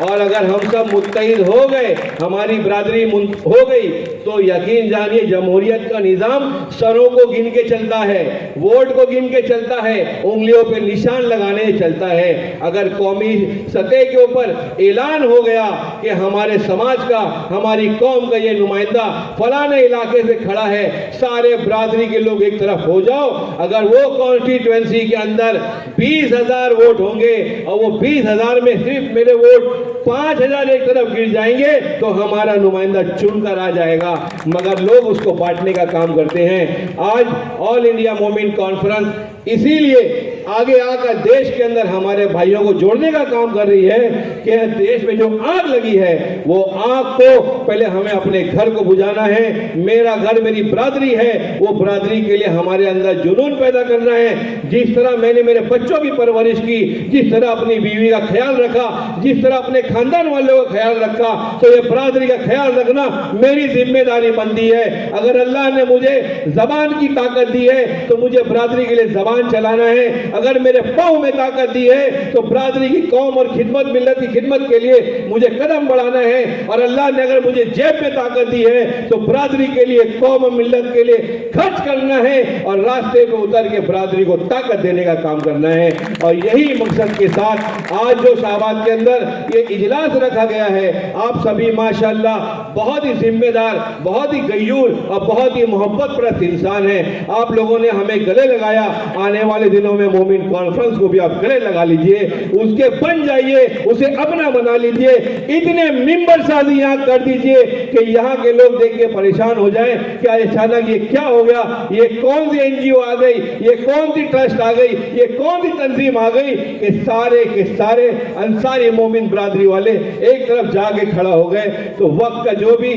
और अगर हम सब मुत्तहिद हो गए, हमारी बरादरी हो गई, तो यकीन जानिए जमहूरियत का निज़ाम सरों को गिन के चलता है, वोट को गिन के चलता है, उंगलियों पे निशान लगाने चलता है। अगर कौमी सतह के ऊपर ऐलान हो गया कि हमारे समाज का, हमारी कौम का ये नुमाइंदा फलाने इलाके से खड़ा है, सारे बरादरी के लोग एक तरफ हो जाओ। अगर वो कॉन्स्टिट्यूएंसी के अंदर 20,000 वोट होंगे और वो 20,000 में सिर्फ मेरे वोट 5,000 एक तरफ गिर जाएंगे तो हमारा नुमाइंदा चुनकर आ जाएगा। मगर लोग उसको बांटने का काम करते हैं। आज ऑल इंडिया मोमिन कॉन्फ्रेंस इसीलिए आगे आकर देश के अंदर हमारे भाइयों को जोड़ने का काम कर रही है कि देश में जो आग लगी है वो आग को पहले हमें अपने घर को बुझाना है। मेरा घर मेरी बरादरी है, वो बरादरी के लिए हमारे अंदर जुनून पैदा करना है। जिस तरह मैंने मेरे बच्चों की परवरिश की, जिस तरह अपनी बीवी का ख्याल रखा, जिस तरह अपने खानदान वालों का ख्याल रखा, तो ये बरादरी का ख्याल रखना मेरी जिम्मेदारी बनती है। अगर अल्लाह ने मुझे जबान की ताकत दी है तो मुझे बरादरी के लिए जबान चलाना है। अगर मेरे पाँव में ताकत दी है तो बरादरी की, कौम और खिदमत, मिल्लत की खिदमत के लिए मुझे कदम बढ़ाना है। और अल्लाह ने अगर मुझे जेब में ताकत दी है तो बरादरी के लिए, कौम और मिल्लत के लिए खर्च करना है और रास्ते पे उतर के बरादरी को ताकत देने का काम करना है। और यही मकसद के साथ आज जो शाहबाद के अंदर ये इजलास रखा गया है, आप सभी माशाल्लाह बहुत ही जिम्मेदार, बहुत ही गयूर और बहुत ही मोहब्बत प्रस्त इंसान हैं। आप लोगों ने हमें गले लगाया। आने वाले दिनों में मोमिन कॉन्फ्रेंस को भी आप गले लगा लीजिए, उसके बन जाइए, उसे अपना बना लीजिए। इतने मिंबर साजी यहाँ कर दीजिए कि यहाँ के लोग देख के परेशान हो जाएं, क्या अचानक ये क्या हो गया, ये कौन सी एनजीओ आ गई, ये कौन सी ट्रस्ट आ गई, ये कौन सी तंजीम आ गई कि सारे के सारे अंसारी मोमिन बरादरी वाले एक तरफ जाके खड़ा हो गए। तो वक्त का जो भी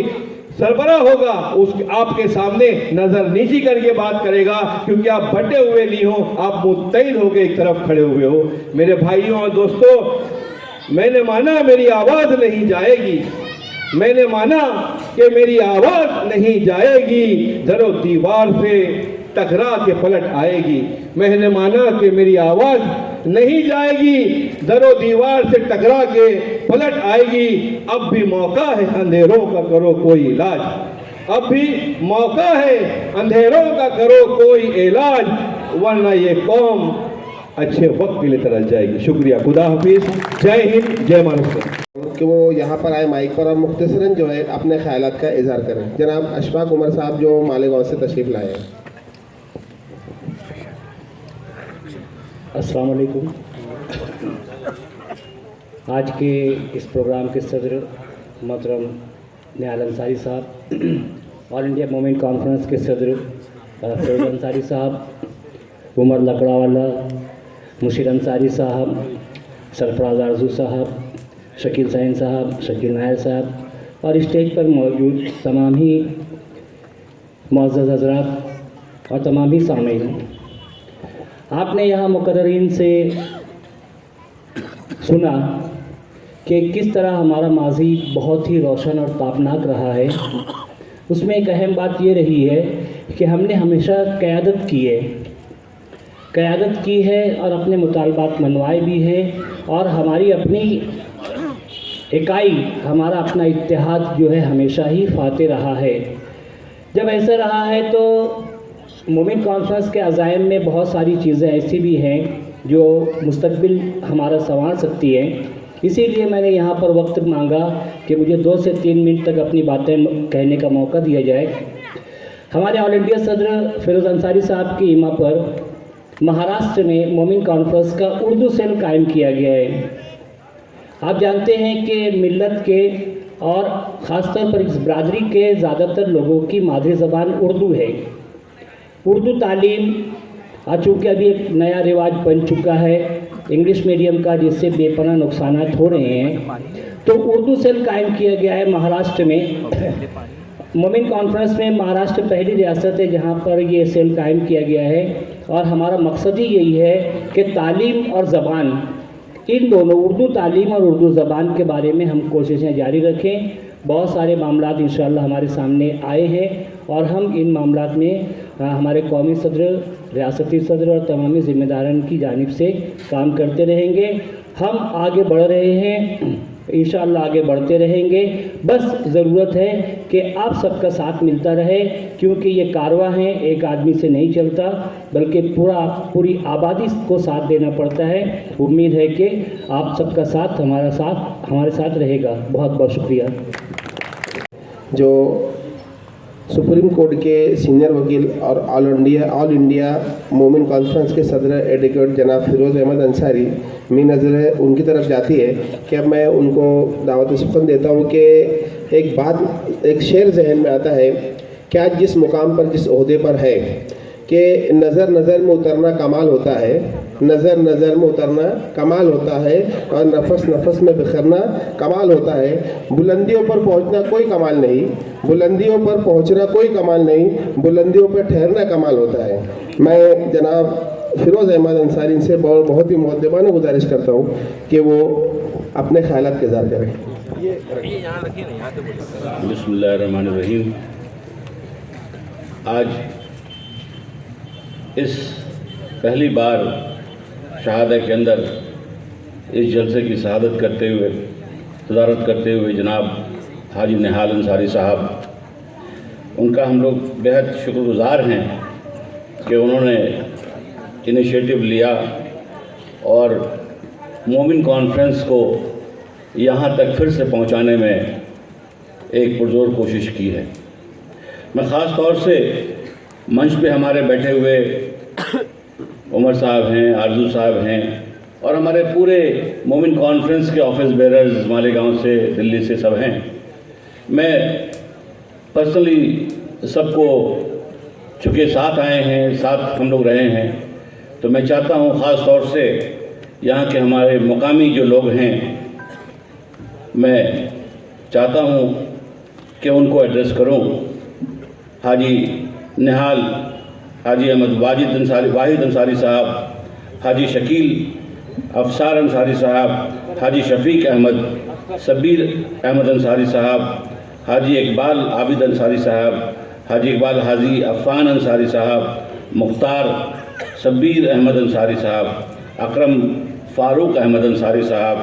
सरबराह होगा उस आपके सामने नजर नीची करके बात करेगा, क्योंकि आप बटे हुए नहीं हो, आप मुत्तहिद होकर एक तरफ खड़े हुए हो। मेरे भाइयों और दोस्तों, मैंने माना मेरी आवाज नहीं जाएगी, मैंने माना कि मेरी आवाज नहीं जाएगी, दरो दीवार से टकरा के पलट आएगी। मैंने माना कि मेरी आवाज नहीं जाएगी, दरो दीवार से टकरा के पलट आएगी। अब भी मौका है, अंधेरों का करो कोई इलाज, अब भी मौका है, अंधेरों का करो कोई इलाज, वरना ये कौम अच्छे वक्त के लिए तरस जाएगी। शुक्रिया, खुदा हाफिज, जय हिंद, जय महाराष्ट्र। कि वो यहाँ पर आए माइक पर और मुख्तसरन जो है अपने ख्यालात का इजहार करें। जनाब अशफाक उमर साहब जो मालेगांव से तशरीफ़ लाए हैं। अस्सलाम वालेकुम। आज के इस प्रोग्राम के सदर मोहतरम निहाल अंसारी साहब, ऑल इंडिया मोमिन कॉन्फ्रेंस के सदर फिरोज अंसारी साहब, उमर लकड़ावाला, मुशीर अंसारी साहब, सरफराज आरजू साहब, शकील सैन साहब, शकील नायर साहब और स्टेज पर मौजूद तमाम ही मुअज़्ज़ज़ हज़रात और तमाम ही सामीन, आपने यहाँ मुक़र्ररीन से सुना कि किस तरह हमारा माजी बहुत ही रोशन और ताबनाक रहा है। उसमें एक अहम बात ये रही है कि हमने हमेशा क़यादत की है और अपने मुतालबात मनवाए भी हैं और हमारी अपनी इकाई, हमारा अपना इत्तेहाद जो है हमेशा ही फाते रहा है। जब ऐसा रहा है तो मोमिन कॉन्फ्रेंस के अज़ाइम में बहुत सारी चीज़ें ऐसी भी हैं जो मुस्तक़बिल हमारा संवार सकती हैं। इसीलिए मैंने यहाँ पर वक्त मांगा कि मुझे 2 से 3 मिनट तक अपनी बातें कहने का मौका दिया जाए। हमारे ऑल इंडिया सदर फिरोज अंसारी साहब की इमा पर महाराष्ट्र में मोमिन कॉन्फ्रेंस का उर्दू सेल कायम किया गया है। आप जानते हैं कि मिल्लत के और ख़ासतौर पर इस बरादरी के ज़्यादातर लोगों की मादरी ज़बान उर्दू है। उर्दू तालीम चूँकि अभी एक नया रिवाज बन चुका है इंग्लिश मीडियम का, जिससे बेपनाह नुकसानात हो रहे हैं, तो उर्दू सेल कायम किया गया है महाराष्ट्र में। मोमिन कॉन्फ्रेंस में महाराष्ट्र पहली रियासत है जहाँ पर ये सेल कायम किया गया है और हमारा मकसद ही यही है कि तालीम और ज़बान, इन दोनों उर्दू तालीम और उर्दू ज़बान के बारे में हम कोशिशें जारी रखें। बहुत सारे मामलात इंशाअल्लाह हमारे सामने आए हैं और हम इन मामलात में हमारे कौमी सदर, रियासती सदर और तमामी ज़िम्मेदारान की जानिब से काम करते रहेंगे। हम आगे बढ़ रहे हैं, इंशाअल्लाह आगे बढ़ते रहेंगे। बस ज़रूरत है कि आप सबका साथ मिलता रहे, क्योंकि ये कारवां है, एक आदमी से नहीं चलता, बल्कि पूरी आबादी को साथ देना पड़ता है। उम्मीद है कि आप सबका साथ हमारे साथ रहेगा। बहुत बहुत शुक्रिया। जो सुप्रीम कोर्ट के सीनियर वकील और ऑल इंडिया मोमिन कॉन्फ्रेंस के सदर एडवोकेट जनाब फिरोज़ अहमद अंसारी, मेरी नज़र उनकी तरफ जाती है कि अब मैं उनको दावत सुखन देता हूँ कि एक शेर जहन में आता है कि आज जिस मुकाम पर, जिस ओहदे पर है कि नज़र में उतरना कमाल होता है, नज़र में उतरना कमाल होता है और नफस में बिखरना कमाल होता है। बुलंदियों पर पहुंचना कोई कमाल नहीं, बुलंदियों पर पहुंचना कोई कमाल नहीं, बुलंदियों पर ठहरना कमाल होता है। मैं जनाब फिरोज़ अहमद अंसारी से बहुत ही मुअद्दबाना गुजारिश करता हूँ कि वो अपने ख्यालात का इज़हार करें। बिस्मिल्लाहिर्रहमानिर्रहीम। आज इस पहली बार शहादत के अंदर इस जलसे की शहादत करते हुए सदारत करते हुए जनाब हाजी निहाल अंसारी साहब, उनका हम लोग बेहद शुक्रगुज़ार हैं कि उन्होंने इनिशिएटिव लिया और मोमिन कॉन्फ्रेंस को यहाँ तक फिर से पहुँचाने में एक पुरजोर कोशिश की है। मैं ख़ास तौर से मंच पे हमारे बैठे हुए उमर साहब हैं, आरजू साहब हैं और हमारे पूरे मोमिन कॉन्फ्रेंस के ऑफिस बेरर्स मालेगांव से, दिल्ली से सब हैं। मैं पर्सनली सबको चूँकि साथ आए हैं, साथ हम लोग रहे हैं, तो मैं चाहता हूँ ख़ास तौर से यहाँ के हमारे मुकामी जो लोग हैं, मैं चाहता हूँ कि उनको एड्रेस करूँ। हाजी निहाल, हाजी अहमद वाहिद अंसारी साहब, हाजी शकील अफसार अंसारी साहब, हाजी शफीक अहमद, सबीर अहमद अंसारी साहब, हाजी इकबाल आबिद अंसारी साहब, हाजी इकबाल हाजी अफ़ान अंसारी साहब, मुख्तार सबीर अहमद अंसारी साहब, अकरम फ़ारूक अहमद अंसारी साहब,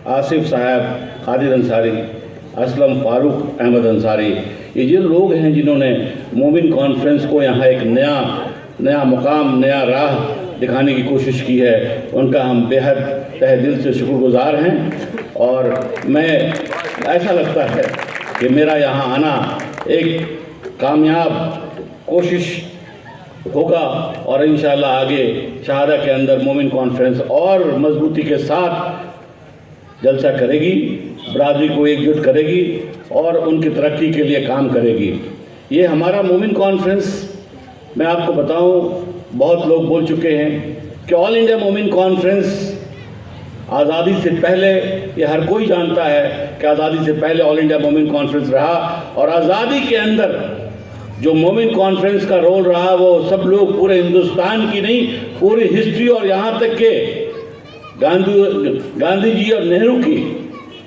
आसिफ साहब कादिर अंसारी, असलम फ़ारूक अहमद अंसारी, ये जो लोग हैं जिन्होंने मोमिन कॉन्फ्रेंस को यहाँ एक नया मुकाम, नया राह दिखाने की कोशिश की है, उनका हम बेहद तहे दिल से शुक्रगुज़ार हैं। और मैं ऐसा लगता है कि मेरा यहाँ आना एक कामयाब कोशिश होगा और इंशाअल्लाह आगे शहादा के अंदर मोमिन कॉन्फ्रेंस और मजबूती के साथ जलसा करेगी, बरादरी को एकजुट करेगी और उनकी तरक्की के लिए काम करेगी। ये हमारा मोमिन कॉन्फ्रेंस, मैं आपको बताऊं, बहुत लोग बोल चुके हैं कि ऑल इंडिया मोमिन कॉन्फ्रेंस आज़ादी से पहले, ये हर कोई जानता है कि आज़ादी से पहले ऑल इंडिया मोमिन कॉन्फ्रेंस रहा और आज़ादी के अंदर जो मोमिन कॉन्फ्रेंस का रोल रहा वो सब लोग पूरे हिंदुस्तान की नहीं, पूरी हिस्ट्री और यहाँ तक के गांधी जी और नेहरू की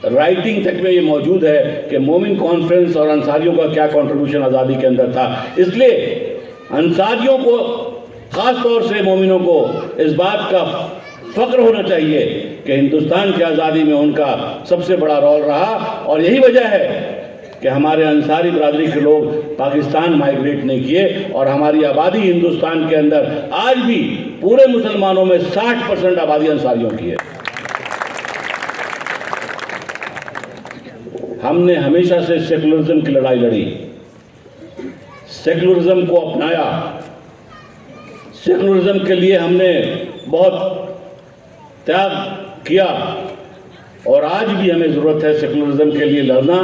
राइटिंग तक में ये मौजूद है कि मोमिन कॉन्फ्रेंस और अंसारियों का क्या कंट्रीब्यूशन आज़ादी के अंदर था। इसलिए अंसारियों को, ख़ास तौर से मोमिनों को इस बात का फ़ख्र होना चाहिए कि हिंदुस्तान की आज़ादी में उनका सबसे बड़ा रोल रहा और यही वजह है कि हमारे अंसारी बरादरी के लोग पाकिस्तान माइग्रेट नहीं किए और हमारी आबादी हिंदुस्तान के अंदर आज भी पूरे मुसलमानों में 60% आबादी अंसारियों की है। हमने हमेशा से सेकुलरिज्म की लड़ाई लड़ी, सेकुलरिज्म को अपनाया, सेकुलरिज्म के लिए हमने बहुत त्याग किया और आज भी हमें ज़रूरत है सेकुलरिज्म के लिए लड़ना,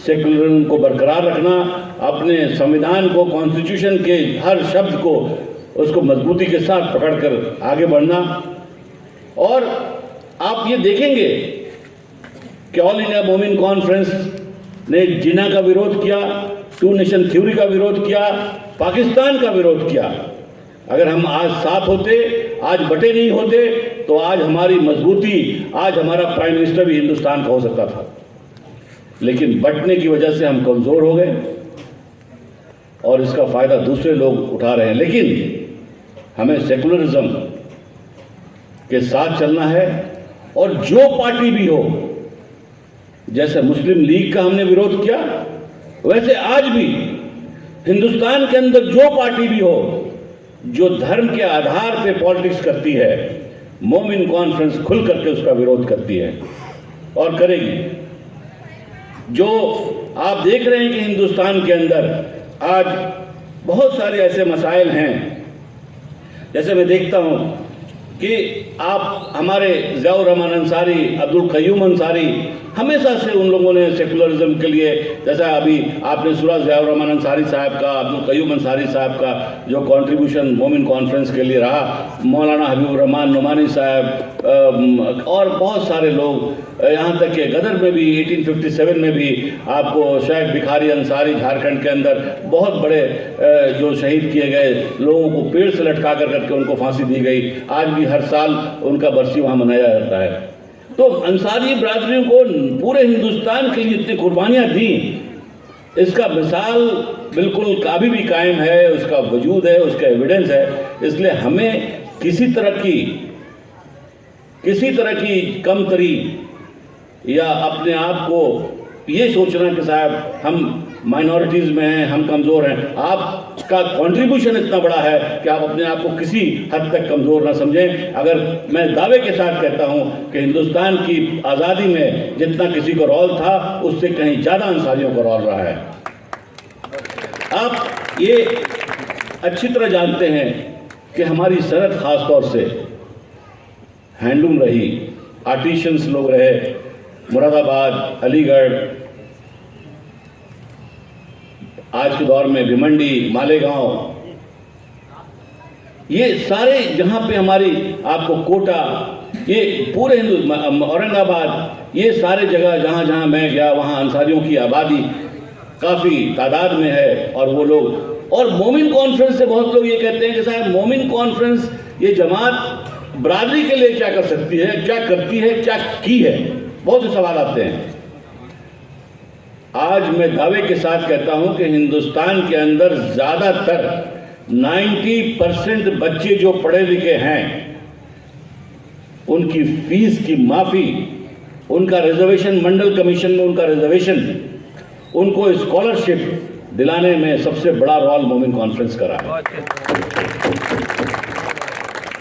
सेकुलरिज्म को बरकरार रखना, अपने संविधान को, कॉन्स्टिट्यूशन के हर शब्द को, उसको मजबूती के साथ पकड़कर आगे बढ़ना। और आप ये देखेंगे कि ऑल इंडिया मोमिन कॉन्फ्रेंस ने जिना का विरोध किया, टू नेशन थ्योरी का विरोध किया, पाकिस्तान का विरोध किया। अगर हम आज साथ होते, आज बटे नहीं होते, तो आज हमारी मजबूती, आज हमारा प्राइम मिनिस्टर भी हिंदुस्तान का हो सकता था। लेकिन बटने की वजह से हम कमज़ोर हो गए और इसका फ़ायदा दूसरे लोग उठा रहे हैं। लेकिन हमें सेकुलरिज्म के साथ चलना है और जो पार्टी भी हो, जैसे मुस्लिम लीग का हमने विरोध किया, वैसे आज भी हिंदुस्तान के अंदर जो पार्टी भी हो जो धर्म के आधार पे पॉलिटिक्स करती है, मोमिन कॉन्फ्रेंस खुल करके उसका विरोध करती है और करेगी। जो आप देख रहे हैं कि हिंदुस्तान के अंदर आज बहुत सारे ऐसे मसाइल हैं, जैसे मैं देखता हूँ कि आप हमारे ज़ियाउर रहमान अंसारी, अब्दुल क़य्यूम अंसारी, हमेशा से उन लोगों ने सेकुलरिज्म के लिए, जैसा अभी आपने सुना ज़ियाउर रहमान अंसारी साहब का, अब्दुल क़य्यूम अंसारी साहब का जो कंट्रीब्यूशन मोमिन कॉन्फ्रेंस के लिए रहा, मौलाना हबीबुर रहमान नुमानी साहब और बहुत सारे लोग, यहाँ तक कि गदर में भी 1857 में भी आपको शेख भिखारी अंसारी झारखंड के अंदर बहुत बड़े जो शहीद किए गए लोगों को पेड़ से लटका करके उनको फांसी दी गई। आज भी हर साल उनका बरसी वहाँ मनाया जाता है। तो अंसारी बरादरियों को पूरे हिंदुस्तान के लिए इतनी कुर्बानियाँ दी, इसका मिसाल बिल्कुल अभी भी कायम है, उसका वजूद है, उसका एविडेंस है। इसलिए हमें किसी तरह की किसी तरह की कमतरी या अपने आप को ये सोचना कि साहब हम माइनॉरिटीज़ में हैं, हम कमज़ोर हैं, आपका कंट्रीब्यूशन इतना बड़ा है कि आप अपने आप को किसी हद तक कमज़ोर ना समझें। अगर मैं दावे के साथ कहता हूं कि हिंदुस्तान की आज़ादी में जितना किसी को रोल था उससे कहीं ज़्यादा अंसारियों का रोल रहा है। आप ये अच्छी तरह जानते हैं कि हमारी सनत ख़ास तौर से हैंडलूम रही, आर्टिशंस लोग रहे, मुरादाबाद, अलीगढ़, आज के दौर में भिमंडी, मालेगांव, ये सारे जहाँ पे हमारी आपको कोटा, ये पूरे औरंगाबाद, ये सारे जगह जहाँ जहाँ मैं गया वहाँ अंसारियों की आबादी काफ़ी तादाद में है। और वो लोग, और मोमिन कॉन्फ्रेंस से बहुत लोग ये कहते हैं कि साहब मोमिन कॉन्फ्रेंस ये जमात बरादरी के लिए क्या कर सकती है, क्या करती है, क्या की है, बहुत से सवाल आते हैं। आज मैं दावे के साथ कहता हूं कि हिंदुस्तान के अंदर ज़्यादातर 90% बच्चे जो पढ़े लिखे हैं उनकी फीस की माफ़ी, उनका रिजर्वेशन, मंडल कमीशन में उनका रिजर्वेशन, उनको स्कॉलरशिप दिलाने में सबसे बड़ा रोल मोमिन कॉन्फ्रेंस का रहा है।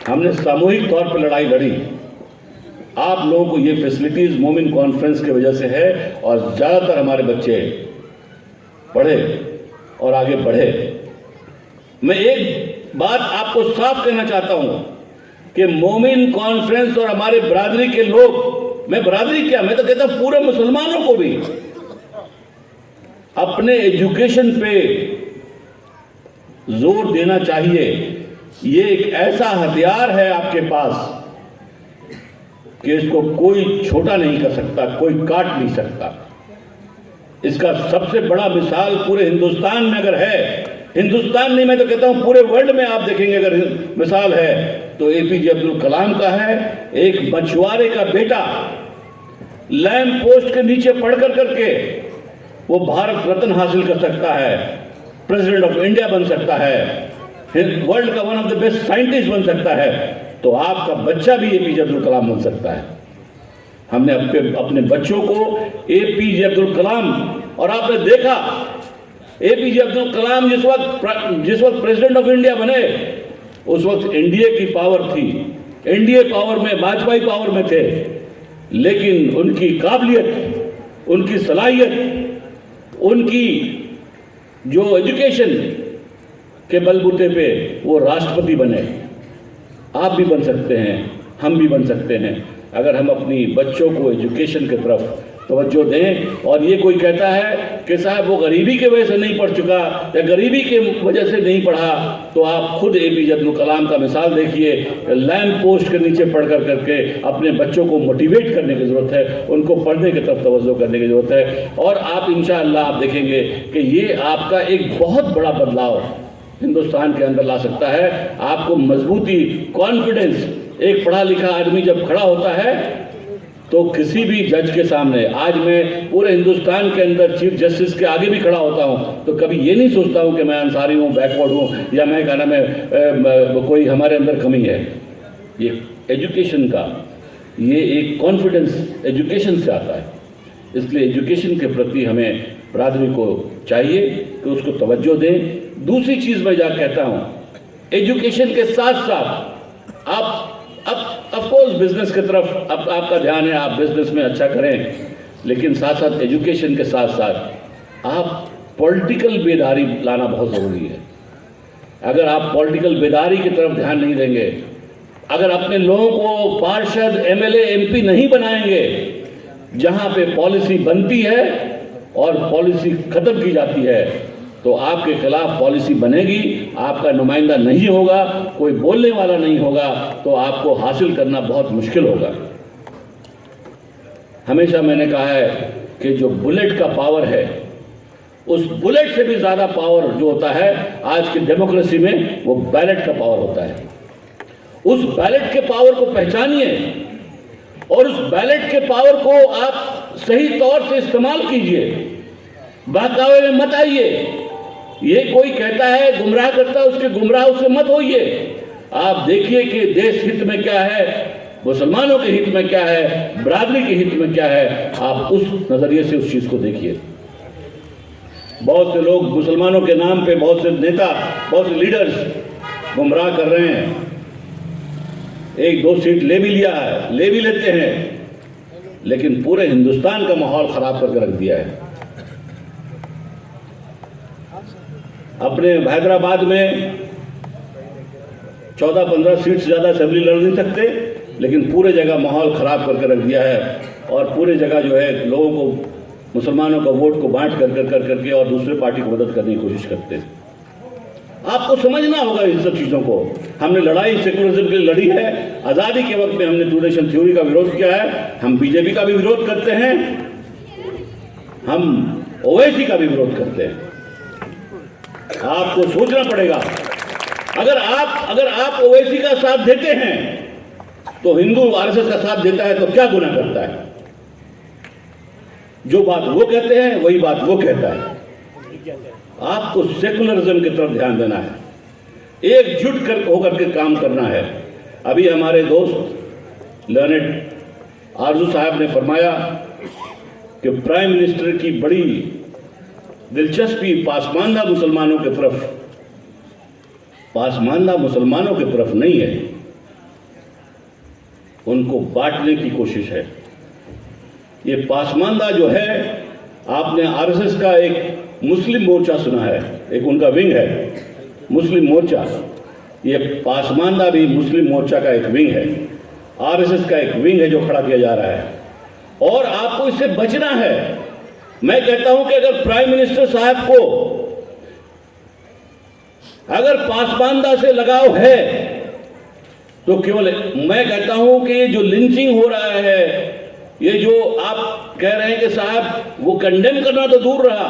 हमने सामूहिक तौर पर लड़ाई लड़ी। आप लोगों को ये फैसिलिटीज़ मोमिन कॉन्फ्रेंस की वजह से है और ज़्यादातर हमारे बच्चे पढ़े और आगे बढ़े। मैं एक बात आपको साफ कहना चाहता हूं कि मोमिन कॉन्फ्रेंस और हमारे बरादरी के लोग, मैं बरादरी क्या, मैं तो कहता हूं पूरे मुसलमानों को भी अपने एजुकेशन पे जोर देना चाहिए। ये एक ऐसा हथियार है आपके पास कि इसको कोई छोटा नहीं कर सकता, कोई काट नहीं सकता। इसका सबसे बड़ा मिसाल पूरे हिंदुस्तान में अगर है, हिंदुस्तान नहीं, मैं तो कहता हूं पूरे वर्ल्ड में आप देखेंगे अगर मिसाल है तो एपीजे अब्दुल कलाम का है। एक मछुआरे का बेटा लैंप पोस्ट के नीचे पढ़ कर करके वो भारत रत्न हासिल कर सकता है, प्रेसिडेंट ऑफ इंडिया बन सकता है, वर्ल्ड का one of the best scientist बन सकता है। तो आपका बच्चा भी एपीजे अब्दुल कलाम बन सकता है। हमने अपने बच्चों को एपीजे अब्दुल कलाम, और आपने देखा एपीजे अब्दुल कलाम जिस वक्त प्रेसिडेंट ऑफ इंडिया बने उस वक्त एनडीए की पावर थी, एनडीए पावर में, वाजपेयी पावर में थे, लेकिन उनकी काबिलियत, उनकी सलाहियत, उनकी जो एजुकेशन के बलबूते पे वो राष्ट्रपति बने। आप भी बन सकते हैं, हम भी बन सकते हैं अगर हम अपनी बच्चों को एजुकेशन की तरफ तवज्जो दें। और ये कोई कहता है कि साहब वो गरीबी की वजह से नहीं पढ़ चुका या गरीबी की वजह से नहीं पढ़ा, तो आप खुद एपीजे अब्दुल कलाम का मिसाल देखिए। लैंप पोस्ट के नीचे पढ़ कर करके अपने बच्चों को मोटिवेट करने की ज़रूरत है, उनको पढ़ने की तरफ तवज्जो करने की ज़रूरत है। और आप इंशाअल्लाह आप देखेंगे कि ये आपका एक बहुत बड़ा बदलाव हिंदुस्तान के अंदर ला सकता है। आपको मजबूती, कॉन्फिडेंस, एक पढ़ा लिखा आदमी जब खड़ा होता है तो किसी भी जज के सामने, आज मैं पूरे हिंदुस्तान के अंदर चीफ जस्टिस के आगे भी खड़ा होता हूं तो कभी ये नहीं सोचता हूं कि मैं अंसारी हूं, बैकवर्ड हूं, या मैं कहना मैं कोई हमारे अंदर कमी है। ये एजुकेशन का, ये एक कॉन्फिडेंस एजुकेशन से आता है। इसलिए एजुकेशन के प्रति हमें बरादरी को चाहिए कि उसको तवज्जो दें। दूसरी चीज़ मैं जाकर कहता हूँ, एजुकेशन के साथ साथ आप ऑफ कोर्स बिजनेस की तरफ आपका ध्यान है, आप बिजनेस में अच्छा करें, लेकिन साथ साथ एजुकेशन के साथ साथ आप पॉलिटिकल बेदारी लाना बहुत ज़रूरी है। अगर आप पॉलिटिकल बेदारी की तरफ ध्यान नहीं देंगे, अगर अपने लोगों को पार्षद, एमएलए, एमपी नहीं बनाएंगे, जहाँ पे पॉलिसी बनती है और पॉलिसी ख़त्म की जाती है, तो आपके खिलाफ पॉलिसी बनेगी, आपका नुमाइंदा नहीं होगा, कोई बोलने वाला नहीं होगा, तो आपको हासिल करना बहुत मुश्किल होगा। हमेशा मैंने कहा है कि जो बुलेट का पावर है, उस बुलेट से भी ज़्यादा पावर जो होता है आज की डेमोक्रेसी में, वो बैलेट का पावर होता है। उस बैलेट के पावर को पहचानिए और उस बैलेट के पावर को आप सही तौर से इस्तेमाल कीजिए, बहकावे में मत आइए। ये कोई कहता है, गुमराह करता है, उसके गुमराह उससे मत होइए। आप देखिए कि देश हित में क्या है, मुसलमानों के हित में क्या है, बरादरी के हित में क्या है, आप उस नज़रिए से उस चीज़ को देखिए। बहुत से लोग मुसलमानों के नाम पे, बहुत से नेता, बहुत से लीडर्स गुमराह कर रहे हैं। एक दो सीट ले भी लिया है, ले भी लेते हैं, लेकिन पूरे हिंदुस्तान का माहौल खराब करके रख दिया है। अपने हैदराबाद में 14-15 सीट से ज़्यादा असेंबली लड़ नहीं सकते, लेकिन पूरे जगह माहौल ख़राब करके रख दिया है और पूरे जगह जो है लोगों को, मुसलमानों का वोट को बांट कर करके और दूसरे पार्टी को मदद करने की कोशिश करते हैं। आपको समझना होगा इन सब चीज़ों को। हमने लड़ाई सेकुलरिज्म के लिए लड़ी है। आज़ादी के वक्त में हमने टू नेशन थ्योरी का विरोध किया है, हम बीजेपी का भी विरोध करते हैं, हम ओवैसी का भी विरोध करते हैं। आपको सोचना पड़ेगा, अगर आप ओवैसी का साथ देते हैं तो हिंदू आरएसएस का साथ देता है तो क्या गुनाह करता है? जो बात वो कहते हैं वही बात वो कहता है। आपको सेकुलरिज्म की तरफ ध्यान देना है, एकजुट होकर के काम करना है। अभी हमारे दोस्त लर्नेड आरजू साहब ने फरमाया कि प्राइम मिनिस्टर की बड़ी दिलचस्पी पासमानदा मुसलमानों की तरफ नहीं है, उनको बांटने की कोशिश है। ये पासमानदा जो है, आपने आरएसएस का एक मुस्लिम मोर्चा सुना है, एक उनका विंग है मुस्लिम मोर्चा। ये पासमानदा भी मुस्लिम मोर्चा का एक विंग है, आरएसएस का एक विंग है जो खड़ा किया जा रहा है, और आपको इससे बचना है। मैं कहता हूं कि अगर प्राइम मिनिस्टर साहब को अगर पासमानदा से लगाव है तो केवल मैं कहता हूं कि ये जो लिंचिंग हो रहा है, ये जो आप कह रहे हैं कि साहब वो कंडेम करना तो दूर रहा,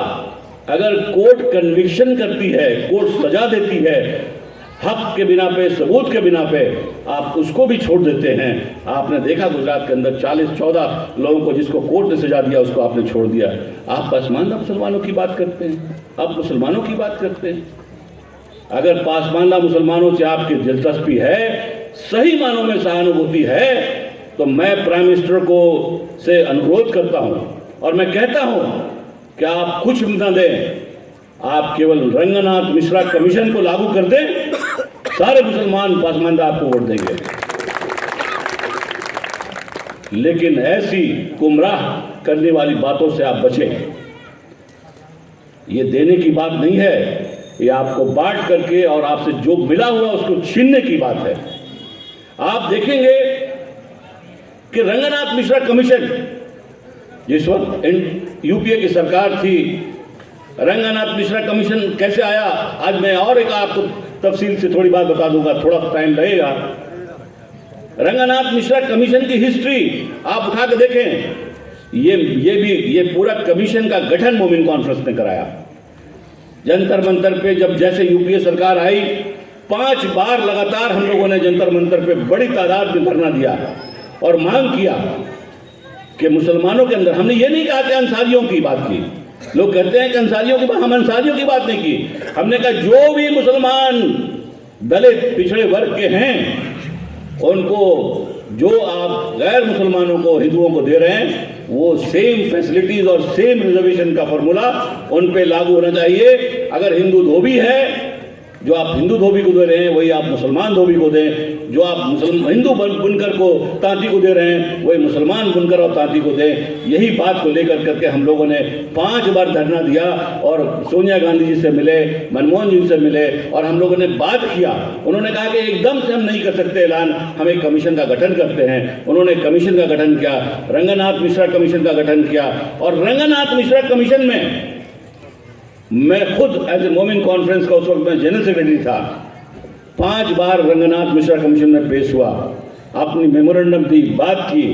अगर कोर्ट कन्विक्शन करती है, कोर्ट सजा देती है हक के बिना पे, सबूत के बिना पे, आप उसको भी छोड़ देते हैं। आपने देखा गुजरात के अंदर 40-14 लोगों को जिसको कोर्ट ने सजा दिया उसको आपने छोड़ दिया। आप पासमानदा मुसलमानों की बात करते हैं, आप मुसलमानों की बात करते हैं। अगर पासमानदा मुसलमानों से आपकी दिलचस्पी है, सही मानों में सहानुभूति है, तो मैं प्राइम मिनिस्टर को से अनुरोध करता हूं और मैं कहता हूं कि आप कुछ न दें, आप केवल रंगनाथ मिश्रा कमीशन को लागू कर दें, सारे मुसलमान पासमानदा आपको वोट देंगे। लेकिन ऐसी गुमराह करने वाली बातों से आप बचें। ये देने की बात नहीं है, ये आपको बांट करके और आपसे जो मिला हुआ उसको छीनने की बात है। आप देखेंगे कि रंगनाथ मिश्रा कमीशन, जिस वक्त यूपीए की सरकार थी, रंगनाथ मिश्रा कमीशन कैसे आया, आज मैं और एक आपको तफसील से थोड़ी बात बता दूंगा, थोड़ा टाइम लगेगा। रंगनाथ मिश्रा कमीशन की हिस्ट्री आप उठा के देखें। ये पूरा कमीशन का गठन मोमिन कॉन्फ्रेंस ने कराया। जंतर मंतर पे जब जैसे यूपीए सरकार आई, 5 बार लगातार हम लोगों ने जंतर मंतर पे बड़ी तादाद में धरना दिया और मांग किया कि मुसलमानों के अंदर, हमने ये नहीं कहा कि अंसारियों की बात की, लोग कहते हैं कि अंसारियों की बात, हम अंसारियों की बात नहीं की। हमने कहा जो भी मुसलमान दलित पिछड़े वर्ग के हैं, उनको जो आप गैर मुसलमानों को, हिंदुओं को दे रहे हैं, वो सेम फैसिलिटीज और सेम रिजर्वेशन का फॉर्मूला उन पे लागू होना चाहिए। अगर हिंदू धोबी है, जो आप हिंदू धोबी को दे रहे हैं वही आप मुसलमान धोबी को दें, जो आप हिंदू बुनकर को तांती को दे रहे हैं वही मुसलमान बुनकर और तांती को दें। यही बात को लेकर करके हम लोगों ने 5 बार धरना दिया और सोनिया गांधी जी से मिले, मनमोहन जी से मिले और हम लोगों ने बात किया। उन्होंने कहा कि एकदम से हम नहीं कर सकते ऐलान, हम एक कमीशन का गठन करते हैं। उन्होंने कमीशन का गठन किया, रंगनाथ मिश्रा कमीशन का गठन किया, और रंगनाथ मिश्रा कमीशन में मैं खुद एज ए मोमिन कॉन्फ्रेंस का उस वक्त मैं जनरल सेक्रेटरी था, 5 बार रंगनाथ मिश्रा कमीशन में पेश हुआ, अपनी मेमोरेंडम दी, बात की।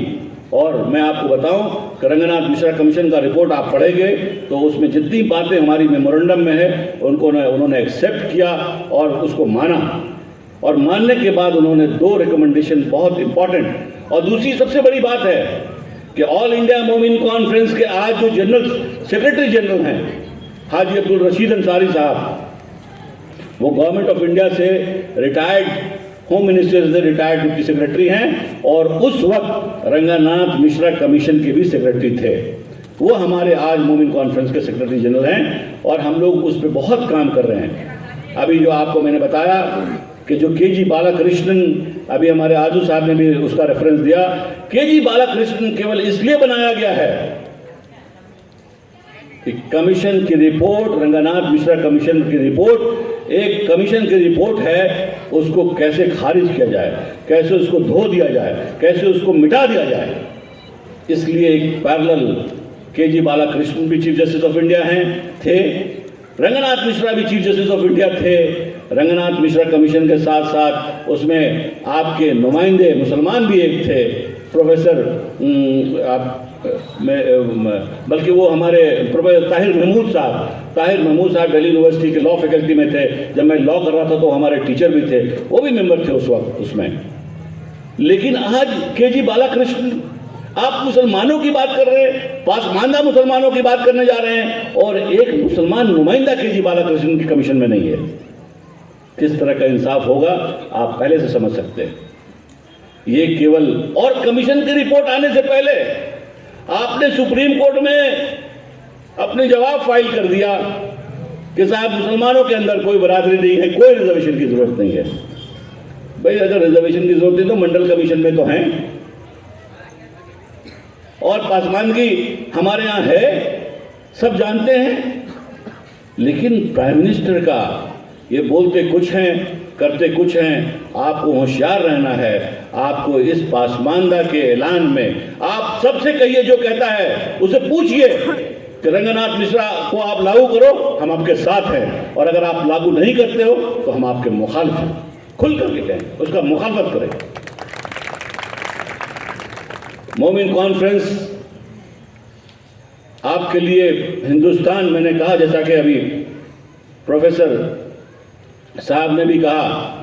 और मैं आपको बताऊं कि रंगनाथ मिश्रा कमीशन का रिपोर्ट आप पढ़ेंगे तो उसमें जितनी बातें हमारी मेमोरेंडम में है उन्होंने एक्सेप्ट किया और उसको माना। और मानने के बाद उन्होंने 2 रिकमेंडेशन बहुत इंपॉर्टेंट, और दूसरी सबसे बड़ी बात है कि ऑल इंडिया मोमिन कॉन्फ्रेंस के आज जो जनरल सेक्रेटरी जनरल हैं हाजी अब्दुल रशीद अंसारी साहब, वो गवर्नमेंट ऑफ इंडिया से रिटायर्ड होम मिनिस्टर से रिटायर्ड डिप्टी सेक्रेटरी हैं और उस वक्त रंगानाथ मिश्रा कमीशन के भी सेक्रेटरी थे। वो हमारे आज मोमिन कॉन्फ्रेंस के सेक्रेटरी जनरल हैं और हम लोग उस पर बहुत काम कर रहे हैं। अभी जो आपको मैंने बताया कि जो के.जी. बालाकृष्णन, अभी हमारे आजू साहब ने भी उसका रेफरेंस दिया, के.जी. बालाकृष्णन केवल इसलिए बनाया गया है कि कमीशन की रिपोर्ट, रंगानाथ मिश्रा कमीशन की रिपोर्ट एक कमीशन की रिपोर्ट है, उसको कैसे खारिज किया जाए, कैसे उसको धो दिया जाए, कैसे उसको मिटा दिया जाए। इसलिए एक पैरेलल के.जी. बालाकृष्णन भी चीफ जस्टिस ऑफ इंडिया थे, रंगनाथ मिश्रा भी चीफ जस्टिस ऑफ इंडिया थे। रंगनाथ मिश्रा कमीशन के साथ साथ उसमें आपके नुमाइंदे मुसलमान भी एक थे, प्रोफेसर बल्कि वो हमारे प्रोफेसर ताहिर महमूद साहब दिल्ली यूनिवर्सिटी के लॉ फैकल्टी में थे। जब मैं लॉ कर रहा था तो हमारे टीचर भी थे, वो भी मेंबर थे उस वक्त उसमें। लेकिन आज के.जी. बालाकृष्णन, आप मुसलमानों की बात कर रहे हैं, पासमानदा मुसलमानों की बात करने जा रहे हैं, और एक मुसलमान नुमाइंदा के.जी. बालाकृष्णन की कमीशन में नहीं है। किस तरह का इंसाफ होगा आप पहले से समझ सकते हैं। ये केवल, और कमीशन की रिपोर्ट आने से पहले आपने सुप्रीम कोर्ट में अपने जवाब फाइल कर दिया कि साहब मुसलमानों के अंदर कोई बरादरी नहीं है, कोई रिजर्वेशन की जरूरत नहीं है। भाई अगर रिजर्वेशन की जरूरत है तो मंडल कमीशन में तो हैं, और पासमानगी हमारे यहाँ है, सब जानते हैं। लेकिन प्राइम मिनिस्टर का ये बोलते कुछ हैं, करते कुछ हैं। आपको होशियार रहना है। आपको इस पासमानदा के ऐलान में आप सबसे कहिए, जो कहता है उसे पूछिए कि रंगनाथ मिश्रा को आप लागू करो, हम आपके साथ हैं, और अगर आप लागू नहीं करते हो तो हम आपके मुखालिफ हैं। खुल करके कहें, उसका मुखालफत करें। मोमिन कॉन्फ्रेंस आपके लिए हिंदुस्तान, मैंने कहा जैसा कि अभी प्रोफेसर साहब ने भी कहा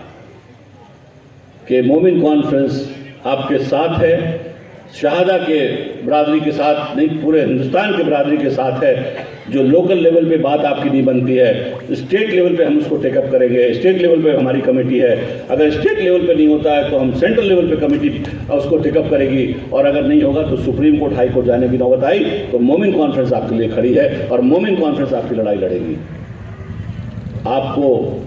कि मोमिन कॉन्फ्रेंस आपके साथ है, शहादा के बरादरी के साथ नहीं, पूरे हिंदुस्तान के बरादरी के साथ है। जो लोकल लेवल पे बात आपकी नहीं बनती है, स्टेट लेवल पे हम उसको टेकअप करेंगे। स्टेट लेवल पे हमारी कमेटी है, अगर स्टेट लेवल पे नहीं होता है तो हम सेंट्रल लेवल पे कमेटी उसको टेकअप करेगी, और अगर नहीं होगा तो सुप्रीम कोर्ट, हाई कोर्ट जाने की नौबत आई तो मोमिन कॉन्फ्रेंस आपके लिए खड़ी है, और मोमिन कॉन्फ्रेंस आपकी लड़ाई लड़ेगी। आपको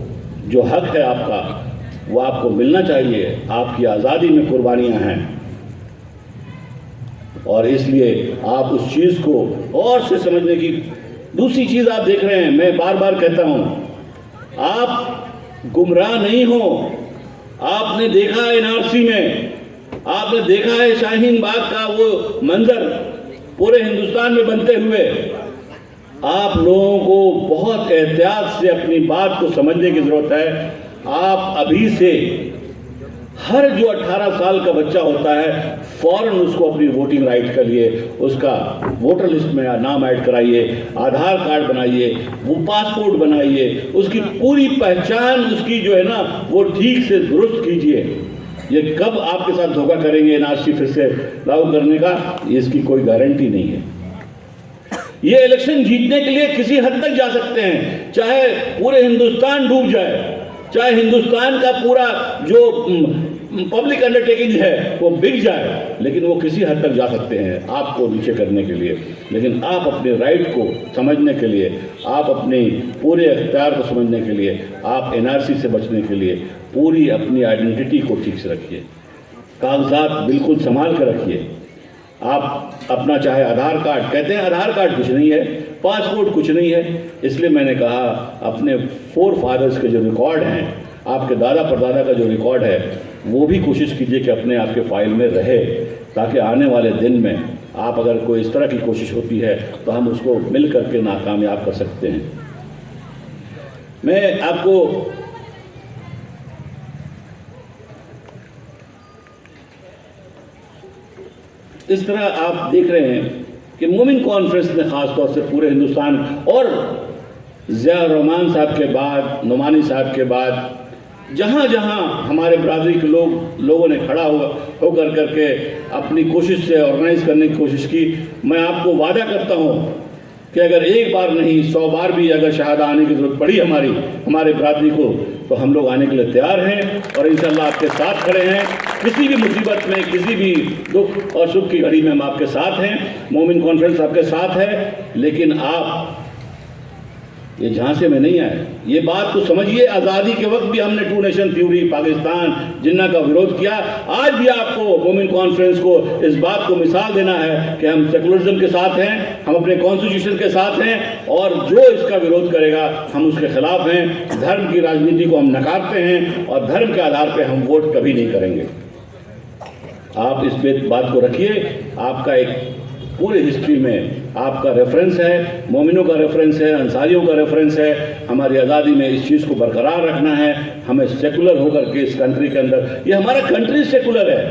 जो हक है आपका, वो आपको मिलना चाहिए। आपकी आज़ादी में कुर्बानियां हैं, और इसलिए आप उस चीज़ को और से समझने की। दूसरी चीज़ आप देख रहे हैं, मैं बार बार कहता हूं, आप गुमराह नहीं हो। आपने देखा है एनआरसी में, आपने देखा है शाहीन बाग का वो मंजर पूरे हिंदुस्तान में बनते हुए। आप लोगों को बहुत एहतियात से अपनी बात को समझने की ज़रूरत है। आप अभी से हर जो 18 साल का बच्चा होता है, फौरन उसको अपनी वोटिंग राइट के लिए उसका वोटर लिस्ट में नाम ऐड कराइए, आधार कार्ड बनाइए, वो पासपोर्ट बनाइए, उसकी पूरी पहचान उसकी जो है ना वो ठीक से दुरुस्त कीजिए। ये कब आपके साथ धोखा करेंगे एनआरसी फिर से लागू करने का, इसकी कोई गारंटी नहीं है। ये इलेक्शन जीतने के लिए किसी हद तक जा सकते हैं, चाहे पूरे हिंदुस्तान डूब जाए, चाहे हिंदुस्तान का पूरा जो पब्लिक अंडरटेकिंग है वो बिक जाए, लेकिन वो किसी हद तक जा सकते हैं आपको नीचे करने के लिए। लेकिन आप अपने राइट को समझने के लिए, आप अपने पूरे अख्तियार को समझने के लिए, आप एनआरसी से बचने के लिए पूरी अपनी आइडेंटिटी को ठीक से रखिए, कागजात बिल्कुल संभाल कर रखिए। आप अपना चाहे आधार कार्ड, कहते हैं आधार कार्ड कुछ नहीं है, पासपोर्ट कुछ नहीं है, इसलिए मैंने कहा अपने फोर फादर्स के जो रिकॉर्ड हैं, आपके दादा परदादा का जो रिकॉर्ड है, वो भी कोशिश कीजिए कि अपने आपके फाइल में रहे, ताकि आने वाले दिन में आप अगर कोई इस तरह की कोशिश होती है तो हम उसको मिल करके नाकामयाब कर सकते हैं। मैं आपको इस तरह आप देख रहे हैं कि मोमिन कॉन्फ्रेंस ने ख़ास तौर से पूरे हिंदुस्तान और ज़िया रहमान साहब के बाद, नुमानी साहब के बाद, जहाँ जहाँ हमारे बरादरी के लोगों ने खड़ा होकर करके अपनी कोशिश से ऑर्गेनाइज करने की कोशिश की, मैं आपको वादा करता हूँ कि अगर एक बार नहीं 100 बार भी अगर शहादा आने की ज़रूरत पड़ी हमारे बरादरी को, तो हम लोग आने के लिए तैयार हैं और इंशाल्लाह आपके साथ खड़े हैं। किसी भी मुसीबत में, किसी भी दुख और सुख की घड़ी में हम आपके साथ हैं। मोमिन कॉन्फ्रेंस आपके साथ है, लेकिन आप ये झांसे में नहीं आए। ये बात तो समझिए, आज़ादी के वक्त भी हमने 2 नेशन थ्योरी, पाकिस्तान, जिन्ना का विरोध किया। आज भी आपको मोमिन कॉन्फ्रेंस को इस बात को मिसाल देना है कि हम सेकुलरिज्म के साथ हैं, हम अपने कॉन्स्टिट्यूशन के साथ हैं और जो इसका विरोध करेगा हम उसके खिलाफ हैं। धर्म की राजनीति को हम नकारते हैं और धर्म के आधार पर हम वोट कभी नहीं करेंगे। आप इस बात को रखिए। आपका एक पूरे हिस्ट्री में आपका रेफरेंस है, मोमिनों का रेफरेंस है, अंसारियों का रेफरेंस है। हमारी आज़ादी में इस चीज़ को बरकरार रखना है। हमें सेकुलर होकर के इस कंट्री के अंदर, ये हमारा कंट्री सेकुलर है,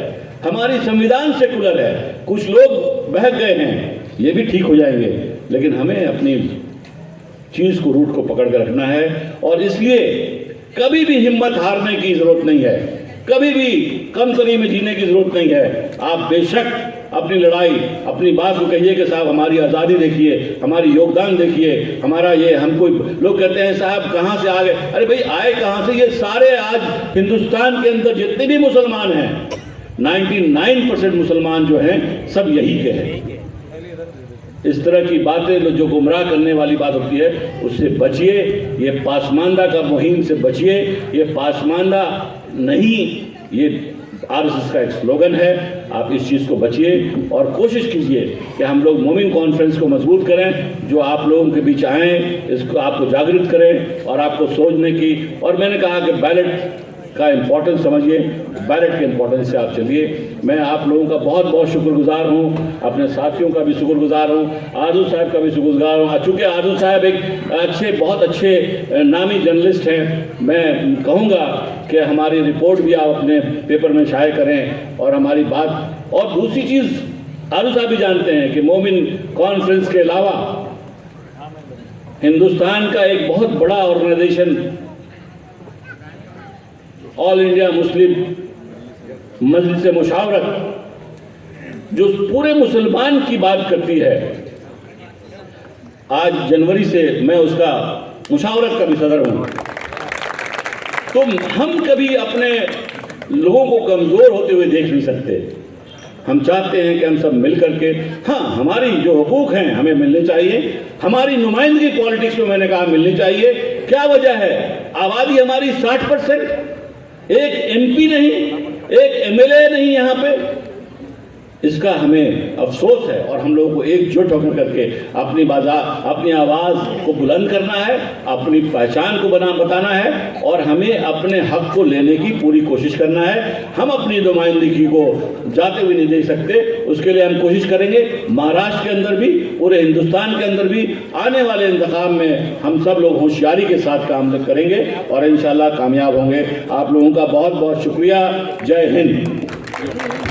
हमारी संविधान सेकुलर है। कुछ लोग बहक गए हैं, ये भी ठीक हो जाएंगे, लेकिन हमें अपनी चीज़ को, रूट को पकड़ कर रखना है। और इसलिए कभी भी हिम्मत हारने की ज़रूरत नहीं है, कभी भी कमतरी में जीने की ज़रूरत नहीं है। आप बेशक अपनी लड़ाई, अपनी बात को कहिए कि साहब हमारी आज़ादी देखिए, हमारी योगदान देखिए, हमारा ये, हमको लोग कहते हैं साहब कहाँ से आ गए। अरे भाई आए कहाँ से? ये सारे आज हिंदुस्तान के अंदर जितने भी मुसलमान हैं, 99% मुसलमान जो हैं सब यही के हैं। इस तरह की बातें जो गुमराह करने वाली बात होती है, उससे बचिए। ये पासमानदा का मुहिम से बचिए। ये पासमानदा नहीं, ये आरएसएस का एक स्लोगन है। आप इस चीज़ को बचिए और कोशिश कीजिए कि हम लोग मोमिन कॉन्फ्रेंस को मजबूत करें। जो आप लोगों के बीच आएँ, इसको आपको जागृत करें और आपको सोचने की। और मैंने कहा कि बैलेट का इम्पोर्टेंस समझिए, बैलेट के इम्पोर्टेंस से आप चलिए। मैं आप लोगों का बहुत बहुत शुक्रगुजार हूँ, अपने साथियों का भी शुक्रगुजार हूँ, आरजू साहब का भी शुक्रगुजार हूँ। चूँकि आरजू साहब एक बहुत अच्छे नामी जर्नलिस्ट हैं, मैं कहूँगा कि हमारी रिपोर्ट भी आप अपने पेपर में शाये करें और हमारी बात। और दूसरी चीज़ आरजू साहब भी जानते हैं कि मोमिन कॉन्फ्रेंस के अलावा हिंदुस्तान का एक बहुत बड़ा ऑर्गेनाइजेशन ऑल इंडिया मुस्लिम मजलिस मुशावरत, जो पूरे मुसलमान की बात करती है, आज जनवरी से मैं उसका मुशावरत का भी सदर हूँ। तो हम कभी अपने लोगों को कमज़ोर होते हुए देख नहीं सकते। हम चाहते हैं कि हम सब मिल करके, हाँ, हमारी जो हुकूक हैं हमें मिलने चाहिए, हमारी नुमाइंदगी पॉलिटिक्स में मैंने कहा मिलनी चाहिए। क्या वजह है? आबादी हमारी 60%, एक एमपी नहीं, एक एमएलए नहीं यहाँ पे। इसका हमें अफसोस है और हम लोगों को एकजुट होकर करके अपनी आवाज़ को बुलंद करना है, अपनी पहचान को बताना है और हमें अपने हक को लेने की पूरी कोशिश करना है। हम अपनी नुमाइंदगी को जाते हुए नहीं देख सकते, उसके लिए हम कोशिश करेंगे। महाराष्ट्र के अंदर भी, पूरे हिंदुस्तान के अंदर भी आने वाले इंतखाब में हम सब लोग होशियारी के साथ काम करेंगे और इंशाल्लाह कामयाब होंगे। आप लोगों का बहुत बहुत शुक्रिया। जय हिंद।